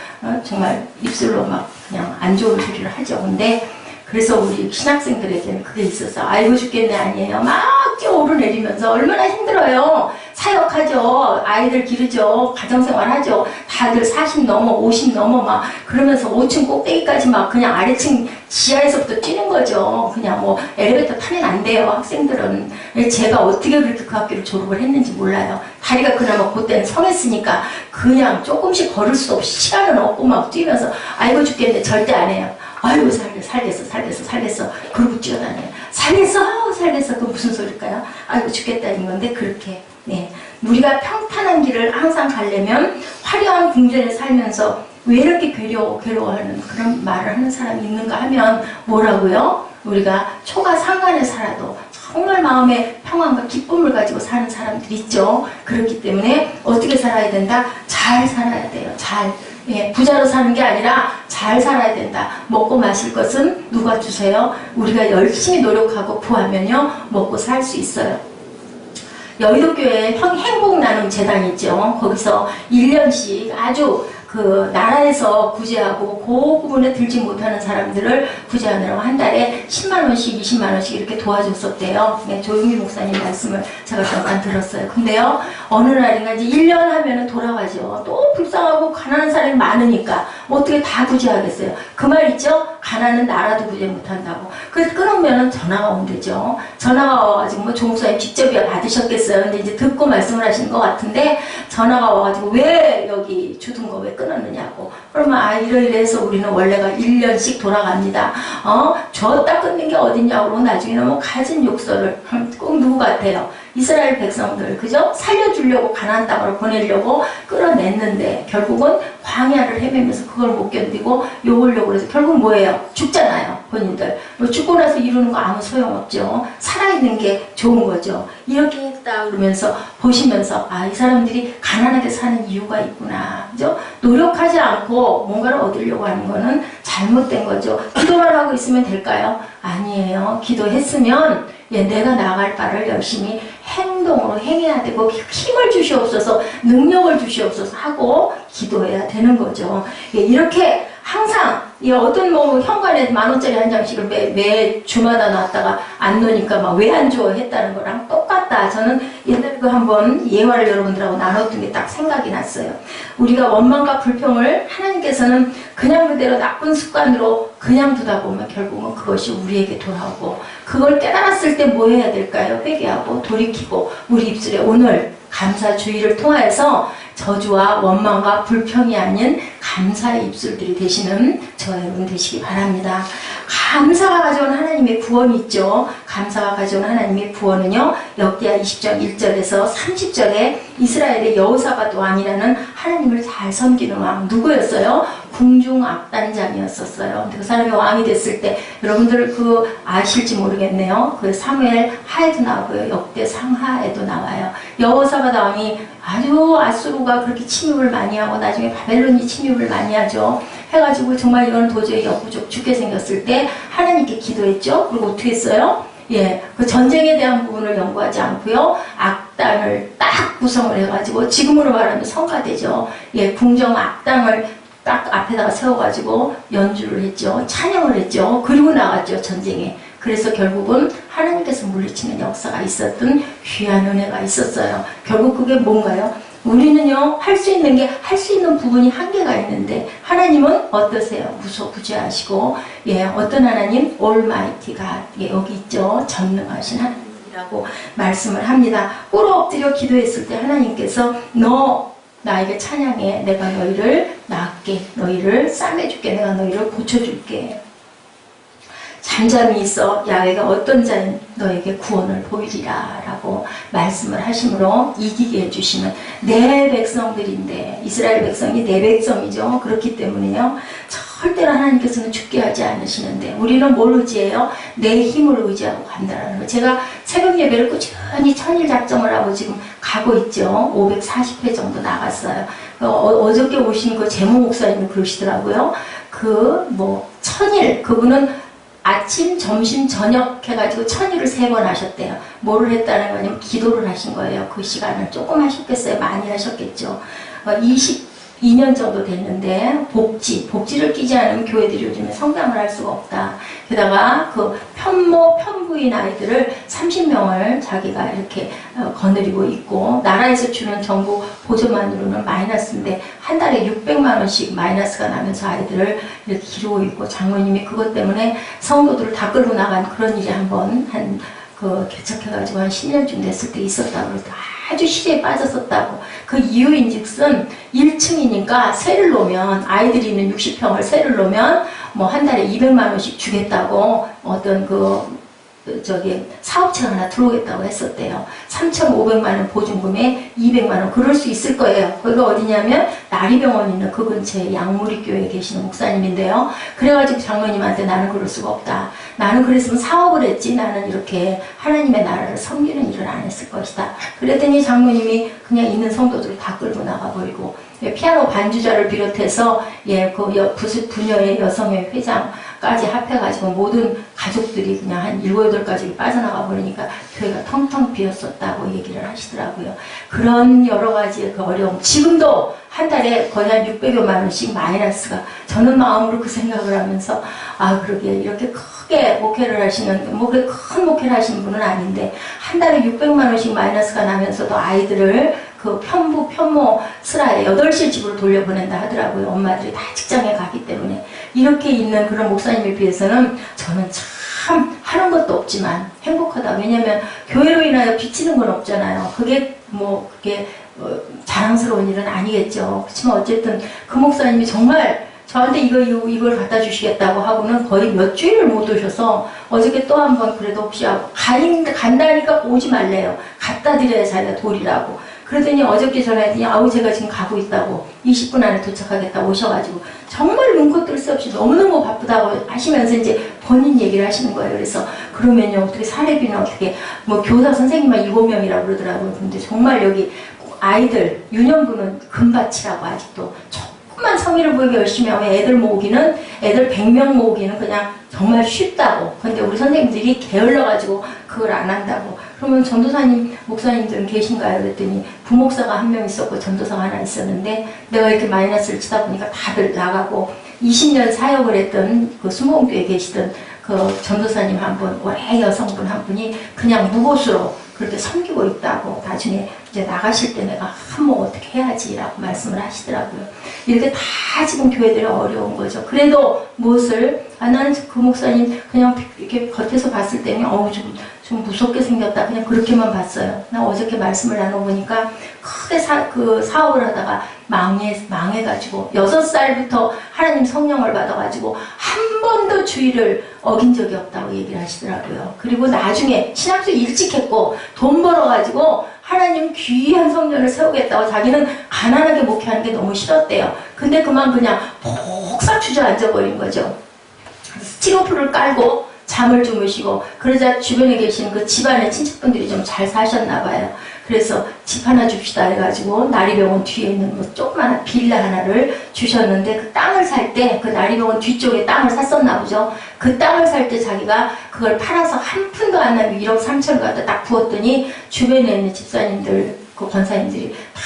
정말 입술로 막 그냥 안 좋은 소리를 하죠. 근데 그래서 우리 신학생들에게는 그게 있어서 아이고 죽겠네 아니에요. 막 뛰어 오르내리면서 얼마나 힘들어요. 사역하죠. 아이들 기르죠. 가정생활 하죠. 다들 40 넘어 50 넘어 막 그러면서 5층 꼭대기까지 막 그냥 아래층 지하에서부터 뛰는 거죠. 그냥 뭐 엘리베이터 타면 안 돼요. 학생들은. 제가 어떻게 그렇게 그 학교를 졸업을 했는지 몰라요. 다리가 그나마 그때는 성했으니까 그냥 조금씩 걸을 수 없이 시간은 없고 막 뛰면서 아이고 죽겠네 절대 안 해요. 아이고 살겠어 그러고 뛰어다녀요. 살겠어 그 무슨 소릴까요? 아이고 죽겠다는 건데 그렇게 네 우리가 평탄한 길을 항상 가려면 화려한 궁전에 살면서 왜 이렇게 괴로워하는 그런 말을 하는 사람이 있는가 하면 뭐라고요? 우리가 초가 상간에 살아도 정말 마음에 평안과 기쁨을 가지고 사는 사람들 있죠. 그렇기 때문에 어떻게 살아야 된다? 잘 살아야 돼요. 잘. 예, 부자로 사는 게 아니라 잘 살아야 된다. 먹고 마실 것은 누가 주세요? 우리가 열심히 노력하고 구하면요 먹고 살 수 있어요. 여의도교회 행복나눔 재단이 있죠. 거기서 1년씩 아주 그 나라에서 구제하고 그 부분에 들지 못하는 사람들을 구제하느라고 한 달에 10만 원씩 20만 원씩 이렇게 도와줬었대요. 네, 조용기 목사님 말씀을 제가 잠깐 들었어요. 근데요, 어느 날인가 이제 1년 하면은 돌아가죠. 또 불쌍하고 가난한 사람이 많으니까 뭐 어떻게 다 구제하겠어요. 그 말 있죠? 가난은 나라도 구제 못한다고. 그래서 끊으면은 전화가 온대죠. 전화가 와가지고 뭐 조 목사님 직접 받으셨겠어요. 근데 이제 듣고 말씀을 하시는 것 같은데 전화가 와가지고 왜 여기 주둔 거 왜 끊었느냐고. 그러면 이러이러해서 우리는 원래가 1년씩 돌아갑니다. 줬다 끊는 게 어딨냐고. 그러고 나중에는 뭐 가진 욕설을 꼭 누구 같아요? 이스라엘 백성들, 그죠? 살려주려고 가나안 땅으로 보내려고 끌어냈는데 결국은 광야를 헤매면서 그걸 못 견디고 욕을 해서 결국 뭐예요? 죽잖아요, 본인들. 죽고 나서 이루는 거 아무 소용없죠. 살아있는 게 좋은 거죠. 이렇게 했다 그러면서 보시면서 이 사람들이 가난하게 사는 이유가 있구나, 그죠? 노력하지 않고 뭔가를 얻으려고 하는 거는 잘못된 거죠. 기도만 하고 있으면 될까요? 아니에요. 기도했으면 내가 나아갈 바를 열심히 행동으로 행해야 되고 힘을 주시옵소서, 능력을 주시옵소서 하고 기도해야 되는 거죠. 이렇게 항상 어떤 뭐 현관에 10,000원짜리 한 장씩을 매 주마다 놨다가 안 놓으니까 막 왜 안 줘 했다는 거랑 똑같다. 저는 옛날에 그 한번 예화를 여러분들하고 나눴던 게 딱 생각이 났어요. 우리가 원망과 불평을 하나님께서는 그냥 그대로 나쁜 습관으로 그냥 두다 보면 결국은 그것이 우리에게 돌아오고, 그걸 깨달았을 때 뭐 해야 될까요? 회개하고 돌이키고 우리 입술에 오늘 감사 주의를 통하여서 저주와 원망과 불평이 아닌 감사의 입술들이 되시는 저와 여러분 되시기 바랍니다. 감사가 가져온 하나님의 구원이 있죠. 감사가 가져온 하나님의 구원은요, 역대하 20장 1절에서 30절에 이스라엘의 여호사밧 왕이라는 하나님을 잘 섬기는 왕, 누구였어요? 궁중악단장이었었어요. 그 사람이 왕이 됐을 때 여러분들 아실지 모르겠네요. 그 사무엘 하에도 나오고요, 역대 상하에도 나와요. 여호사밧 왕이 아주 아수르가 그렇게 침입을 많이 하고 나중에 바벨론이 침입을 많이 하죠. 해가지고 정말 이건 도저히 역부족 죽게 생겼을 때 하나님께 기도했죠. 그리고 어떻게 했어요? 그 전쟁에 대한 부분을 연구하지 않고요, 악단을 딱 구성을 해가지고 지금으로 말하면 성가대죠. 궁정 악당을 딱 앞에다가 세워가지고 연주를 했죠. 찬양을 했죠. 그리고 나갔죠, 전쟁에. 그래서 결국은 하나님께서 물리치는 역사가 있었던 귀한 은혜가 있었어요. 결국 그게 뭔가요? 우리는요, 할 수 있는 게, 할 수 있는 부분이 한계가 있는데, 하나님은 어떠세요? 무소부지하시고, 어떤 하나님? Almighty God. 여기 있죠. 전능하신 하나님이라고 말씀을 합니다. 꿇어 엎드려 기도했을 때 하나님께서 너 나에게 찬양해. 내가 너희를 낳게, 너희를 싸매줄게, 내가 너희를 고쳐줄게. 잠잠히 있어 야훼가 어떤 자인 너에게 구원을 보이리라 라고 말씀을 하심으로 이기게 해주시는 내 백성들인데, 이스라엘 백성이 내 백성이죠. 그렇기 때문에요, 절대로 하나님께서는 죽게 하지 않으시는데 우리는 뭘 의지해요? 내 힘을 의지하고 간다라는 거. 제가 새벽 예배를 꾸준히 천일 작정을 하고 지금 가고 있죠. 540회 정도 나갔어요. 어저께 오신 그 제모 목사님이 그러시더라고요. 천일, 그분은 아침, 점심, 저녁 해가지고 1000일을 3번 하셨대요. 뭐를 했다는 거냐면 기도를 하신 거예요. 그 시간을 조금 하셨겠어요? 많이 하셨겠죠. 22년 정도 됐는데 복지를 끼지 않으면 교회들이 요즘에 성장을 할 수가 없다. 게다가 그 편부인 아이들을 30명을 자기가 이렇게 거느리고 있고, 나라에서 주는 정부 보조만으로는 마이너스인데 한 달에 600만 원씩 마이너스가 나면서 아이들을 이렇게 기르고 있고, 장로님이 그것 때문에 성도들을 다 끌고 나간 그런 일이 한번 개척해가지고 한 10년쯤 됐을 때 있었다고 그랬더니 아주 시대에 빠졌었다고. 그 이유인즉슨 1층이니까 세를 놓으면, 아이들이 있는 60평을 세를 놓으면 뭐 한 달에 200만 원씩 주겠다고 어떤 사업체 하나 들어오겠다고 했었대요. 3,500만 원 보증금에 200만 원, 그럴 수 있을 거예요. 거기가 어디냐면 나리병원 있는 그 근처에 양무리교회에 계시는 목사님인데요. 그래가지고 장로님한테 나는 그럴 수가 없다. 나는 그랬으면 사업을 했지, 나는 이렇게 하나님의 나라를 섬기는 일을 안 했을 것이다. 그랬더니 장로님이 그냥 있는 성도들을 다 끌고 나가버리고, 피아노 반주자를 비롯해서 부녀의 여성회 회장 가지 합해가지고 모든 가족들이 그냥 한 7, 8가족이 빠져나가 버리니까 교회가 텅텅 비었었다고 얘기를 하시더라고요. 그런 여러 가지의 그 어려움, 지금도 한 달에 거의 한 600여만 원씩 마이너스가, 저는 마음으로 그 생각을 하면서 아, 그러게 이렇게 크게 목회를 하시는, 뭐 그렇게 큰 목회를 하시는 분은 아닌데 한 달에 600만 원씩 마이너스가 나면서도 아이들을 그 편부, 편모 슬하에 8시 집으로 돌려보낸다 하더라고요. 엄마들이 다 직장에 가기 때문에. 이렇게 있는 그런 목사님에 비해서는 저는 참 하는 것도 없지만 행복하다. 왜냐면 교회로 인하여 비치는 건 없잖아요. 그게 뭐 그게 자랑스러운 일은 아니겠죠. 그렇지만 어쨌든 그 목사님이 정말 저한테 이걸 갖다 주시겠다고 하고는 거의 몇 주일을 못 오셔서 어저께 또 한 번 그래도 혹시 하고 간다니까 오지 말래요. 갖다 드려야 자기가 도리라고. 그러더니 어저께 전화했더니 아우 제가 지금 가고 있다고 20분 안에 도착하겠다고 오셔가지고 정말 눈코 뜰 새 없이 너무너무 바쁘다고 하시면서 이제 본인 얘기를 하시는 거예요. 그래서 그러면요 어떻게 사례비는 어떻게 뭐 교사 선생님만 7명이라고 그러더라고요. 근데 정말 여기 아이들 유년부는 금밭이라고 아직도 조금만 성의를 보이게 열심히 하면 애들 모으기는 애들 100명 모으기는 그냥 정말 쉽다고. 근데 우리 선생님들이 게을러가지고 그걸 안 한다고. 그러면 전도사님, 목사님들은 계신가요? 그랬더니 부목사가 한 명 있었고 전도사가 하나 있었는데 내가 이렇게 마이너스를 치다 보니까 다들 나가고 20년 사역을 했던 그 수목교에 계시던 그 전도사님 한 분, 올해 여성분 한 분이 그냥 무곳으로 그렇게 섬기고 있다고. 나중에 이제 나가실 때 내가 한몫 어떻게 해야지라고 말씀을 하시더라고요. 이렇게 다 지금 교회들이 어려운 거죠. 그래도 무엇을, 나는 그 목사님 그냥 이렇게 겉에서 봤을 때는 좀 무섭게 생겼다. 그냥 그렇게만 봤어요. 나 어저께 말씀을 나눠보니까 크게 그 사업을 하다가 망해가지고 6살부터 하나님 성령을 받아가지고 한 번도 주의를 어긴 적이 없다고 얘기를 하시더라고요. 그리고 나중에 신학교 일찍 했고 돈 벌어가지고 하나님 귀한 성전을 세우겠다고 자기는 가난하게 목회하는 게 너무 싫었대요. 근데 그만 그냥 폭삭 주저앉아버린 거죠. 스티로폼을 깔고 잠을 주무시고 그러자 주변에 계신 그 집안의 친척분들이 좀 잘 사셨나 봐요. 그래서 집 하나 줍시다 해가지고 나리병원 뒤에 있는 뭐 조그마한 빌라 하나를 주셨는데 그 땅을 살 때 그 나리병원 뒤쪽에 땅을 샀었나 보죠. 그 땅을 살 때 자기가 그걸 팔아서 한 푼도 안 나면 1억 3천을 갖다 딱 부었더니 주변에 있는 집사님들, 그 권사님들이 다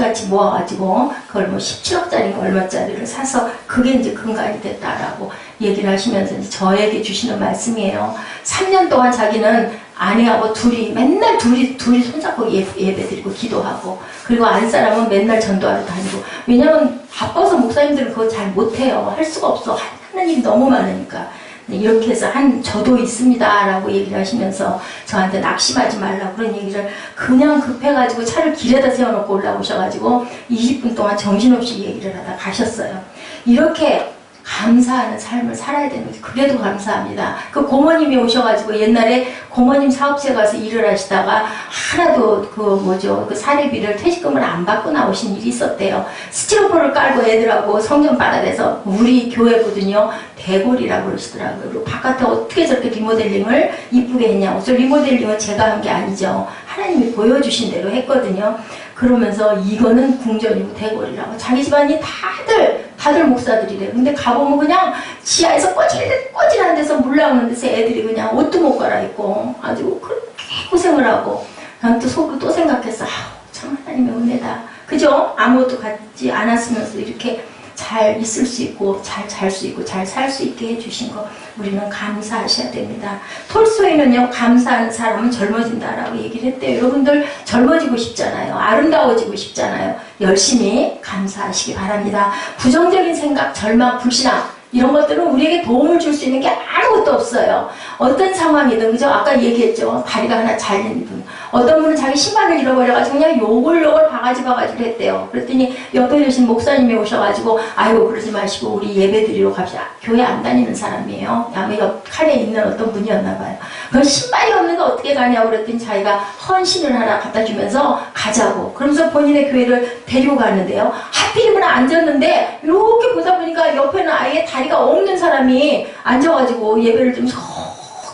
같이 모아가지고 그걸 뭐 17억짜리인가 얼마짜리를 사서 그게 이제 근간이 됐다라고 얘기를 하시면서 이제 저에게 주시는 말씀이에요. 3년 동안 자기는 아내하고 맨날 둘이 손잡고 예배드리고 기도하고, 그리고 안사람은 맨날 전도하러 다니고. 왜냐면 바빠서 목사님들은 그거 잘 못해요. 할 수가 없어. 하는 일이 너무 많으니까. 이렇게 해서 저도 있습니다 라고 얘기를 하시면서 저한테 낙심하지 말라고 그런 얘기를, 그냥 급해가지고 차를 길에다 세워놓고 올라오셔가지고 20분 동안 정신없이 얘기를 하다 가셨어요. 이렇게 감사하는 삶을 살아야 되는데, 그래도 감사합니다. 그 고모님이 오셔가지고 옛날에 고모님 사업체 가서 일을 하시다가 하나도 그 사례비를 퇴직금을 안 받고 나오신 일이 있었대요. 스티로폼을 깔고 애들하고 성전 바닥에서, 우리 교회거든요. 대골이라고 그러시더라고요. 그리고 바깥에 어떻게 저렇게 리모델링을 이쁘게 했냐고. 저 리모델링은 제가 한 게 아니죠. 하나님이 보여주신 대로 했거든요. 그러면서 이거는 궁전이고 대궐이라고. 자기 집안이 다들 목사들이래. 근데 가보면 그냥 지하에서 꼬질한 데서 물 나오는 데서 애들이 그냥 옷도 못 갈아입고 아주 그렇게 고생을 하고. 난 또 속으로 또 생각했어. 참 하나님의 은혜다. 그죠? 아무것도 갖지 않았으면서 이렇게 잘 있을 수 있고 잘 잘 수 있고 잘 살 수 있게 해주신 거 우리는 감사하셔야 됩니다. 톨스토이는요, 감사하는 사람은 젊어진다라고 얘기를 했대요. 여러분들 젊어지고 싶잖아요. 아름다워지고 싶잖아요. 열심히 감사하시기 바랍니다. 부정적인 생각, 절망, 불신앙 이런 것들은 우리에게 도움을 줄 수 있는 게 아무것도 없어요. 어떤 상황이든, 그죠? 아까 얘기했죠. 다리가 하나 잘린 분. 어떤 분은 자기 신발을 잃어버려가지고 그냥 요걸 바가지 했대요. 그랬더니 옆에 계신 목사님이 오셔가지고 아이고 그러지 마시고 우리 예배 드리러 갑시다. 교회 안 다니는 사람이에요. 아마 옆 칸에 있는 어떤 분이었나 봐요. 그럼 신발이 없는데 어떻게 가냐고 그랬더니 자기가 헌신을 하나 갖다 주면서 가자고. 그러면서 본인의 교회를 데리고 가는데요. 하필이면 앉았는데 이렇게 보다 보니까 옆에는 아예 다리가 없는 사람이 앉아가지고 예배를 좀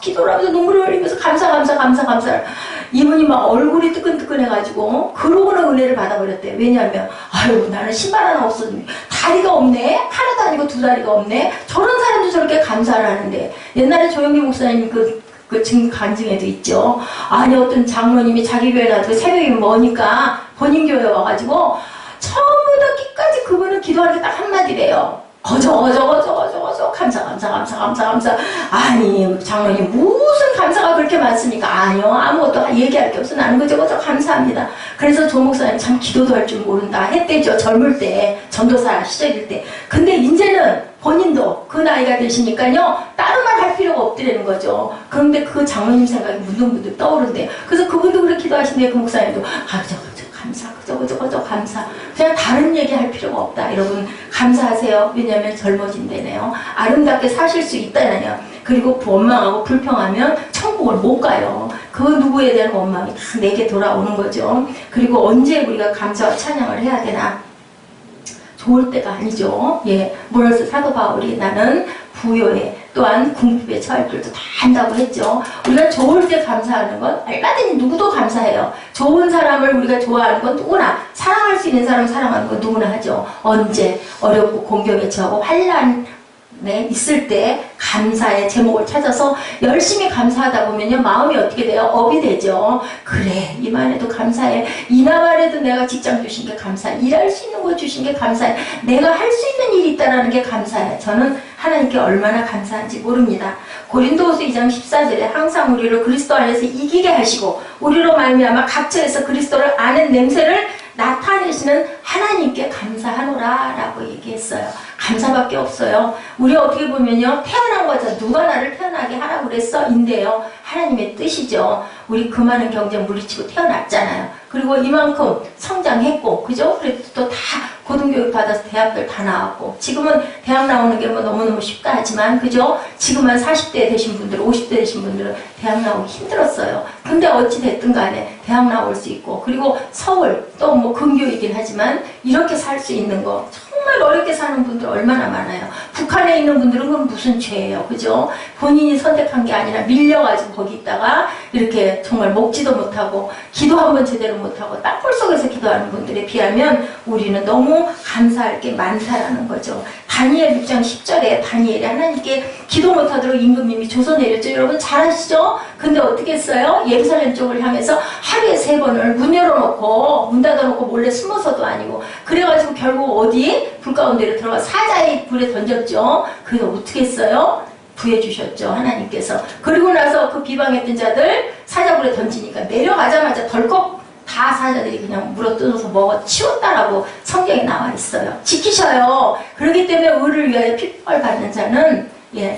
기도를 하면서 눈물을 흘리면서 감사. 이분이 막 얼굴이 뜨끈뜨끈해가지고 그러고는 은혜를 받아버렸대요. 왜냐하면 아유 나는 신발 하나 없었는데 다리가 없네. 하나도 아니고 2다리가 없네. 저런 사람도 저렇게 감사를 하는데, 옛날에 조영기 목사님 간증에도 있죠. 아니, 어떤 장로님이 자기 교회 놔두고 새벽에 머니까 본인 교회 와가지고 처음부터 끝까지 그분은 기도하는 게 딱 한마디래요. 거저 감사. 아니, 장로님 무슨 감사가 그렇게 많습니까? 아니요, 아무것도 얘기할 게 없어. 나는 그저 감사합니다. 그래서 조 목사님 참 기도도 할 줄 모른다 했대죠. 젊을 때, 전도사 시절일 때. 근데 이제는 본인도 그 나이가 되시니까요, 다른 말 할 필요가 없더라는 거죠. 그런데 그 장로님 생각이 문득문득 떠오른대요. 그래서 그분도 그렇게 기도하신데 그 목사님도 감사, 그저 감사. 그냥 다른 얘기 할 필요가 없다. 여러분, 감사하세요. 왜냐하면 젊어진대네요. 아름답게 사실 수 있다네요. 그리고 원망하고 불평하면 천국을 못 가요. 그 누구에 대한 원망이 다 내게 돌아오는 거죠. 그리고 언제 우리가 감사와 찬양을 해야 되나? 좋을 때가 아니죠. 예, 뭐라서 사도 바울이 나는 부요에 또한 궁핍에 처할 길도 다 한다고 했죠. 우리가 좋을 때 감사하는 건 얼마든지 누구도 감사해요. 좋은 사람을 우리가 좋아하는 건 누구나, 사랑할 수 있는 사람 사랑하는 건 누구나 하죠. 언제 어렵고 공경에 처하고 환난에 있을 때 감사의 제목을 찾아서 열심히 감사하다 보면요, 마음이 어떻게 돼요? 업이 되죠. 그래, 이만해도 감사해. 이나만해도 내가 직장 주신 게 감사해. 일할 수 있는 거 주신 게 감사해. 내가 할 수 있는 일이 있다는 게 감사해. 저는 하나님께 얼마나 감사한지 모릅니다. 고린도후서 2장 14절에 항상 우리를 그리스도 안에서 이기게 하시고 우리로 말미암아 각처에서 그리스도를 아는 냄새를 나타내시는 하나님께 감사하노라 라고 얘기했어요. 감사밖에 없어요. 우리 어떻게 보면요, 태어난 거죠. 누가 나를 태어나게 하라고 그랬어? 인데요, 하나님의 뜻이죠. 우리 그 많은 경쟁 물리치고 태어났잖아요. 그리고 이만큼 성장했고, 그죠? 그래도 또 다 고등교육 받아서 대학들 다 나왔고, 지금은 대학 나오는 게 뭐 너무너무 쉽다 하지만, 그죠? 지금 한 40대 되신 분들, 50대 되신 분들은 대학 나오기 힘들었어요. 근데 어찌 됐든 간에 대학 나올 수 있고, 그리고 서울, 또 뭐 근교이긴 하지만 이렇게 살 수 있는 거, 정말 어렵게 사는 분들 얼마나 많아요. 북한에 있는 분들은 그건 무슨 죄예요, 그죠? 본인이 선택한 게 아니라 밀려가지고 거기 있다가 이렇게 정말 먹지도 못하고 기도 한번 제대로 못하고 땅굴 속에서 기도하는 분들에 비하면 우리는 너무 감사할 게 많다라는 거죠. 다니엘 6장 10절에 다니엘이 하나님께 기도 못하도록 임금님이 조서 내렸죠. 여러분 잘 아시죠? 근데 어떻게 했어요? 예루살렘 쪽을 향해서 하루에 3번을 문 열어놓고 문 닫아놓고 몰래 숨어서도 아니고, 그래가지고 결국 어디? 불 가운데로 들어가 사자의 불에 던졌죠. 그래서 어떻게 했어요? 구해주셨죠, 하나님께서. 그리고 나서 그 비방했던 자들 사자불에 던지니까 내려가자마자 덜컥 다 사자들이 그냥 물어뜯어서 먹어 치웠다라고 성경에 나와 있어요. 지키셔요. 그렇기 때문에 의를 위하여 핏벌 받는 자는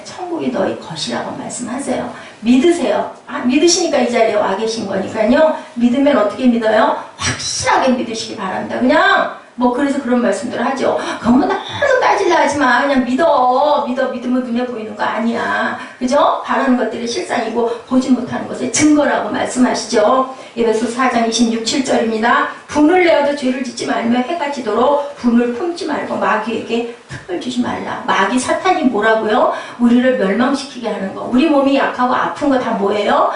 천국이 너희 것이라고 말씀하세요. 믿으세요. 믿으시니까 이 자리에 와 계신 거니까요. 믿으면 어떻게 믿어요? 확실하게 믿으시기 바랍니다. 그냥 그래서 그런 말씀들을 하죠. 그건 너무 따질라 하지 마. 그냥 믿으면 눈에 보이는 거 아니야. 그죠? 바라는 것들이 실상이고 보지 못하는 것의 증거라고 말씀하시죠. 에베소 4장 26, 7절입니다. 분을 내어도 죄를 짓지 말며 해가 지도록 분을 품지 말고 마귀에게 틈을 주지 말라. 마귀 사탄이 뭐라고요? 우리를 멸망시키게 하는 거. 우리 몸이 약하고 아픈 거 다 뭐예요?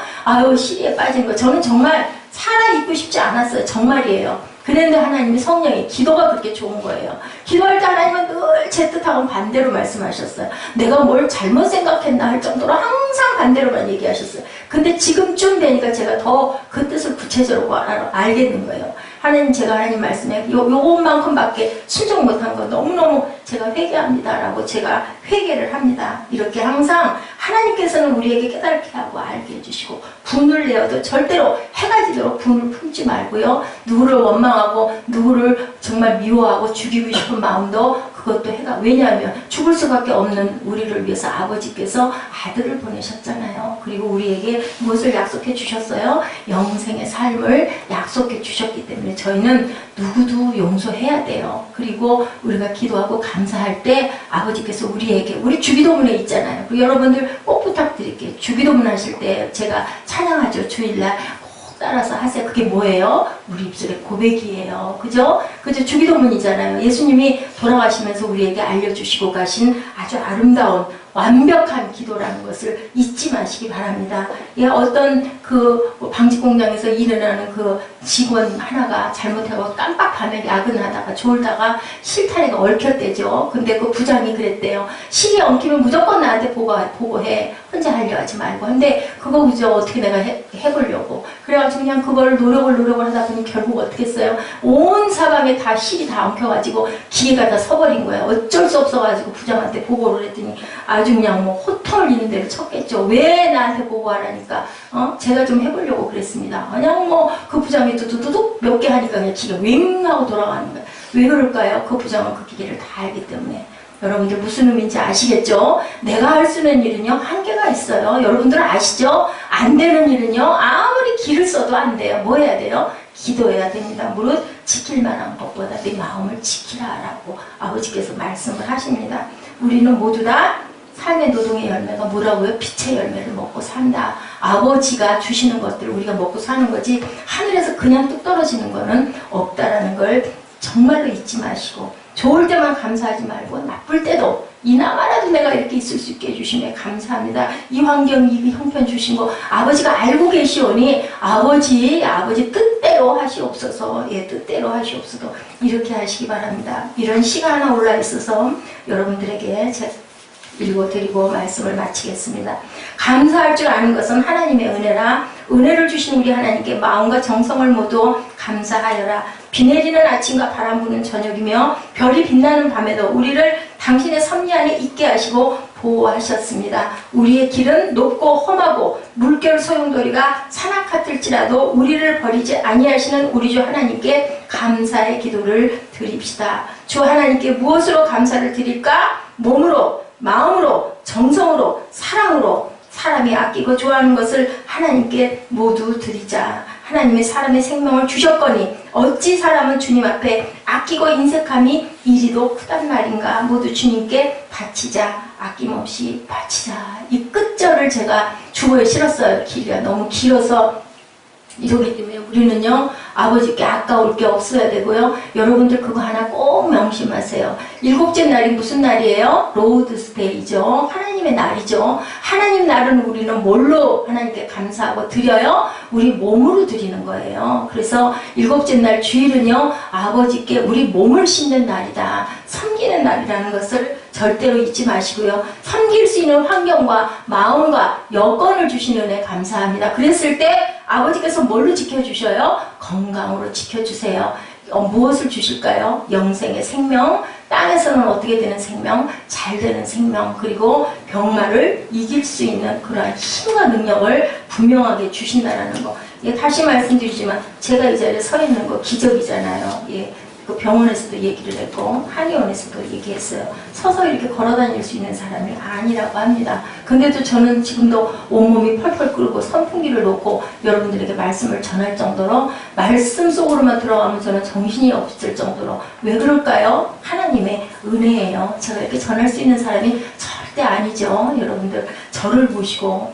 시리에 빠진 거. 저는 정말 살아있고 싶지 않았어요. 정말이에요. 그런데 하나님이 성령이, 기도가 그렇게 좋은 거예요. 기도할 때 하나님은 늘 제 뜻하고는 반대로 말씀하셨어요. 내가 뭘 잘못 생각했나 할 정도로 항상 반대로만 얘기하셨어요. 근데 지금쯤 되니까 제가 더 그 뜻을 구체적으로 알겠는 거예요. 하나님, 제가 하나님 말씀에 요것만큼밖에 순종 못한 거 너무너무 제가 회개합니다라고 제가 회개를 합니다. 이렇게 항상 하나님께서는 우리에게 깨닫게 하고 알게 해주시고, 분을 내어도 절대로 해가 지도록 분을 품지 말고요. 누구를 원망하고 누구를 정말 미워하고 죽이고 싶은 마음도 그것도 왜냐하면 죽을 수밖에 없는 우리를 위해서 아버지께서 아들을 보내셨잖아요. 그리고 우리에게 무엇을 약속해 주셨어요? 영생의 삶을 약속해 주셨기 때문에 저희는 누구도 용서해야 돼요. 그리고 우리가 기도하고 감사할 때 아버지께서 우리에게, 우리 주기도문에 있잖아요. 여러분들 꼭 부탁드릴게요. 주기도문 하실 때 제가 찬양하죠. 주일날 따라서 하세요. 그게 뭐예요? 우리 입술의 고백이에요. 그죠? 주기도문이잖아요. 예수님이 돌아가시면서 우리에게 알려주시고 가신 아주 아름다운 완벽한 기도라는 것을 잊지 마시기 바랍니다. 예, 어떤 그 방직 공장에서 일어나는 그 직원 하나가 잘못하고 깜빡하면 야근하다가 졸다가 실타래가 얽혔대죠. 근데 그 부장이 그랬대요. 실이 엉키면 무조건 나한테 보고해. 혼자 하려 하지 말고. 근데 그거 그저 어떻게 내가 해보려고. 그래가지고 그냥 그걸 노력을 하다 보니 결국 어떻게 했어요? 온 사방에 다 실이 다 엉켜가지고 기계가 다 서버린 거예요. 어쩔 수 없어가지고 부장한테 보고를 했더니 아주 그냥 뭐 호통을 대로 쳤겠죠. 왜 나한테 보고하라니까. 제가 좀 해보려고 그랬습니다. 그냥 뭐 그 부장이 두두두둑 몇 개 하니까 그냥 기가 윙 하고 돌아가는 거예요. 왜 그럴까요? 그 부장은 그 기계를 다 알기 때문에. 여러분들 무슨 의미인지 아시겠죠? 내가 할 수 있는 일은요 한계가 있어요. 여러분들 아시죠? 안 되는 일은요 아무리 기를 써도 안 돼요. 뭐 해야 돼요? 기도해야 됩니다. 무릇 지킬 만한 것보다 내 마음을 지키라라고 아버지께서 말씀을 하십니다. 우리는 모두 다 삶의 노동의 열매가 뭐라고요? 빛의 열매를 먹고 산다. 아버지가 주시는 것들을 우리가 먹고 사는 거지 하늘에서 그냥 뚝 떨어지는 거는 없다라는 걸 정말로 잊지 마시고 좋을 때만 감사하지 말고 나쁠 때도 이나마라도 내가 이렇게 있을 수 있게 해주시면 감사합니다. 이 환경, 이 형편 주신 거 아버지가 알고 계시오니 아버지 뜻대로 하시옵소서. 예, 뜻대로 하시옵소서. 이렇게 하시기 바랍니다. 이런 시가 하나 올라 있어서 여러분들에게 읽어드리고 말씀을 마치겠습니다. 감사할 줄 아는 것은 하나님의 은혜라. 은혜를 주신 우리 하나님께 마음과 정성을 모두 감사하여라. 비 내리는 아침과 바람 부는 저녁이며 별이 빛나는 밤에도 우리를 당신의 섭리 안에 있게 하시고 보호하셨습니다. 우리의 길은 높고 험하고 물결 소용돌이가 산악같을지라도 우리를 버리지 아니하시는 우리 주 하나님께 감사의 기도를 드립시다. 주 하나님께 무엇으로 감사를 드릴까? 몸으로, 마음으로, 정성으로, 사랑으로 사람이 아끼고 좋아하는 것을 하나님께 모두 드리자. 하나님의 사람의 생명을 주셨거니 어찌 사람은 주님 앞에 아끼고 인색함이 이리도 크단 말인가. 모두 주님께 바치자. 아낌없이 바치자. 이 끝절을 제가 주보에 실었어요. 길이가 너무 길어서 이러기 때문에 우리는요 아버지께 아까울 게 없어야 되고요. 여러분들 그거 하나 꼭 명심하세요. 일곱째 날이 무슨 날이에요? 로드스데이죠. 하나님의 날이죠. 하나님 날은 우리는 뭘로 하나님께 감사하고 드려요? 우리 몸으로 드리는 거예요. 그래서 일곱째 날 주일은요 아버지께 우리 몸을 씻는 날이다. 섬기는 날이라는 것을 절대로 잊지 마시고요. 섬길 수 있는 환경과 마음과 여건을 주신 은혜 감사합니다. 그랬을 때 아버지께서 뭘로 지켜주셔요? 건강으로 지켜주세요. 무엇을 주실까요? 영생의 생명, 땅에서는 어떻게 되는 생명? 잘 되는 생명, 그리고 병마를 이길 수 있는 그러한 힘과 능력을 분명하게 주신다는 거. 예, 다시 말씀드리지만 제가 이 자리에 서 있는 거 기적이잖아요. 예. 그 병원에서도 얘기를 했고 한의원에서도 얘기했어요. 서서 이렇게 걸어다닐 수 있는 사람이 아니라고 합니다. 근데도 저는 지금도 온몸이 펄펄 끓고 선풍기를 놓고 여러분들에게 말씀을 전할 정도로 말씀 속으로만 들어가면 저는 정신이 없을 정도로 왜 그럴까요? 하나님의 은혜예요. 제가 이렇게 전할 수 있는 사람이 절대 아니죠. 여러분들 저를 보시고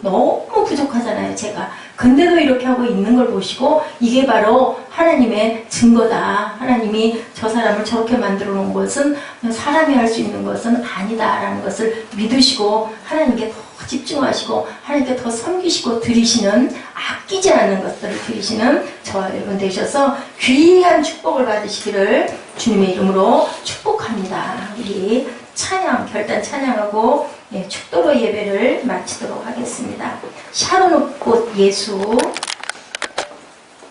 너무 부족하잖아요, 제가. 근데도 이렇게 하고 있는 걸 보시고 이게 바로 하나님의 증거다. 하나님이 저 사람을 저렇게 만들어 놓은 것은 사람이 할 수 있는 것은 아니다라는 것을 믿으시고 하나님께 더 집중하시고 하나님께 더 섬기시고 드리시는, 아끼지 않는 것들을 드리시는 저와 여러분 되셔서 귀한 축복을 받으시기를 주님의 이름으로 축복합니다. 우리 찬양, 결단 찬양하고 축도로 예배를 마치도록 하겠습니다. 샤론꽃 예수.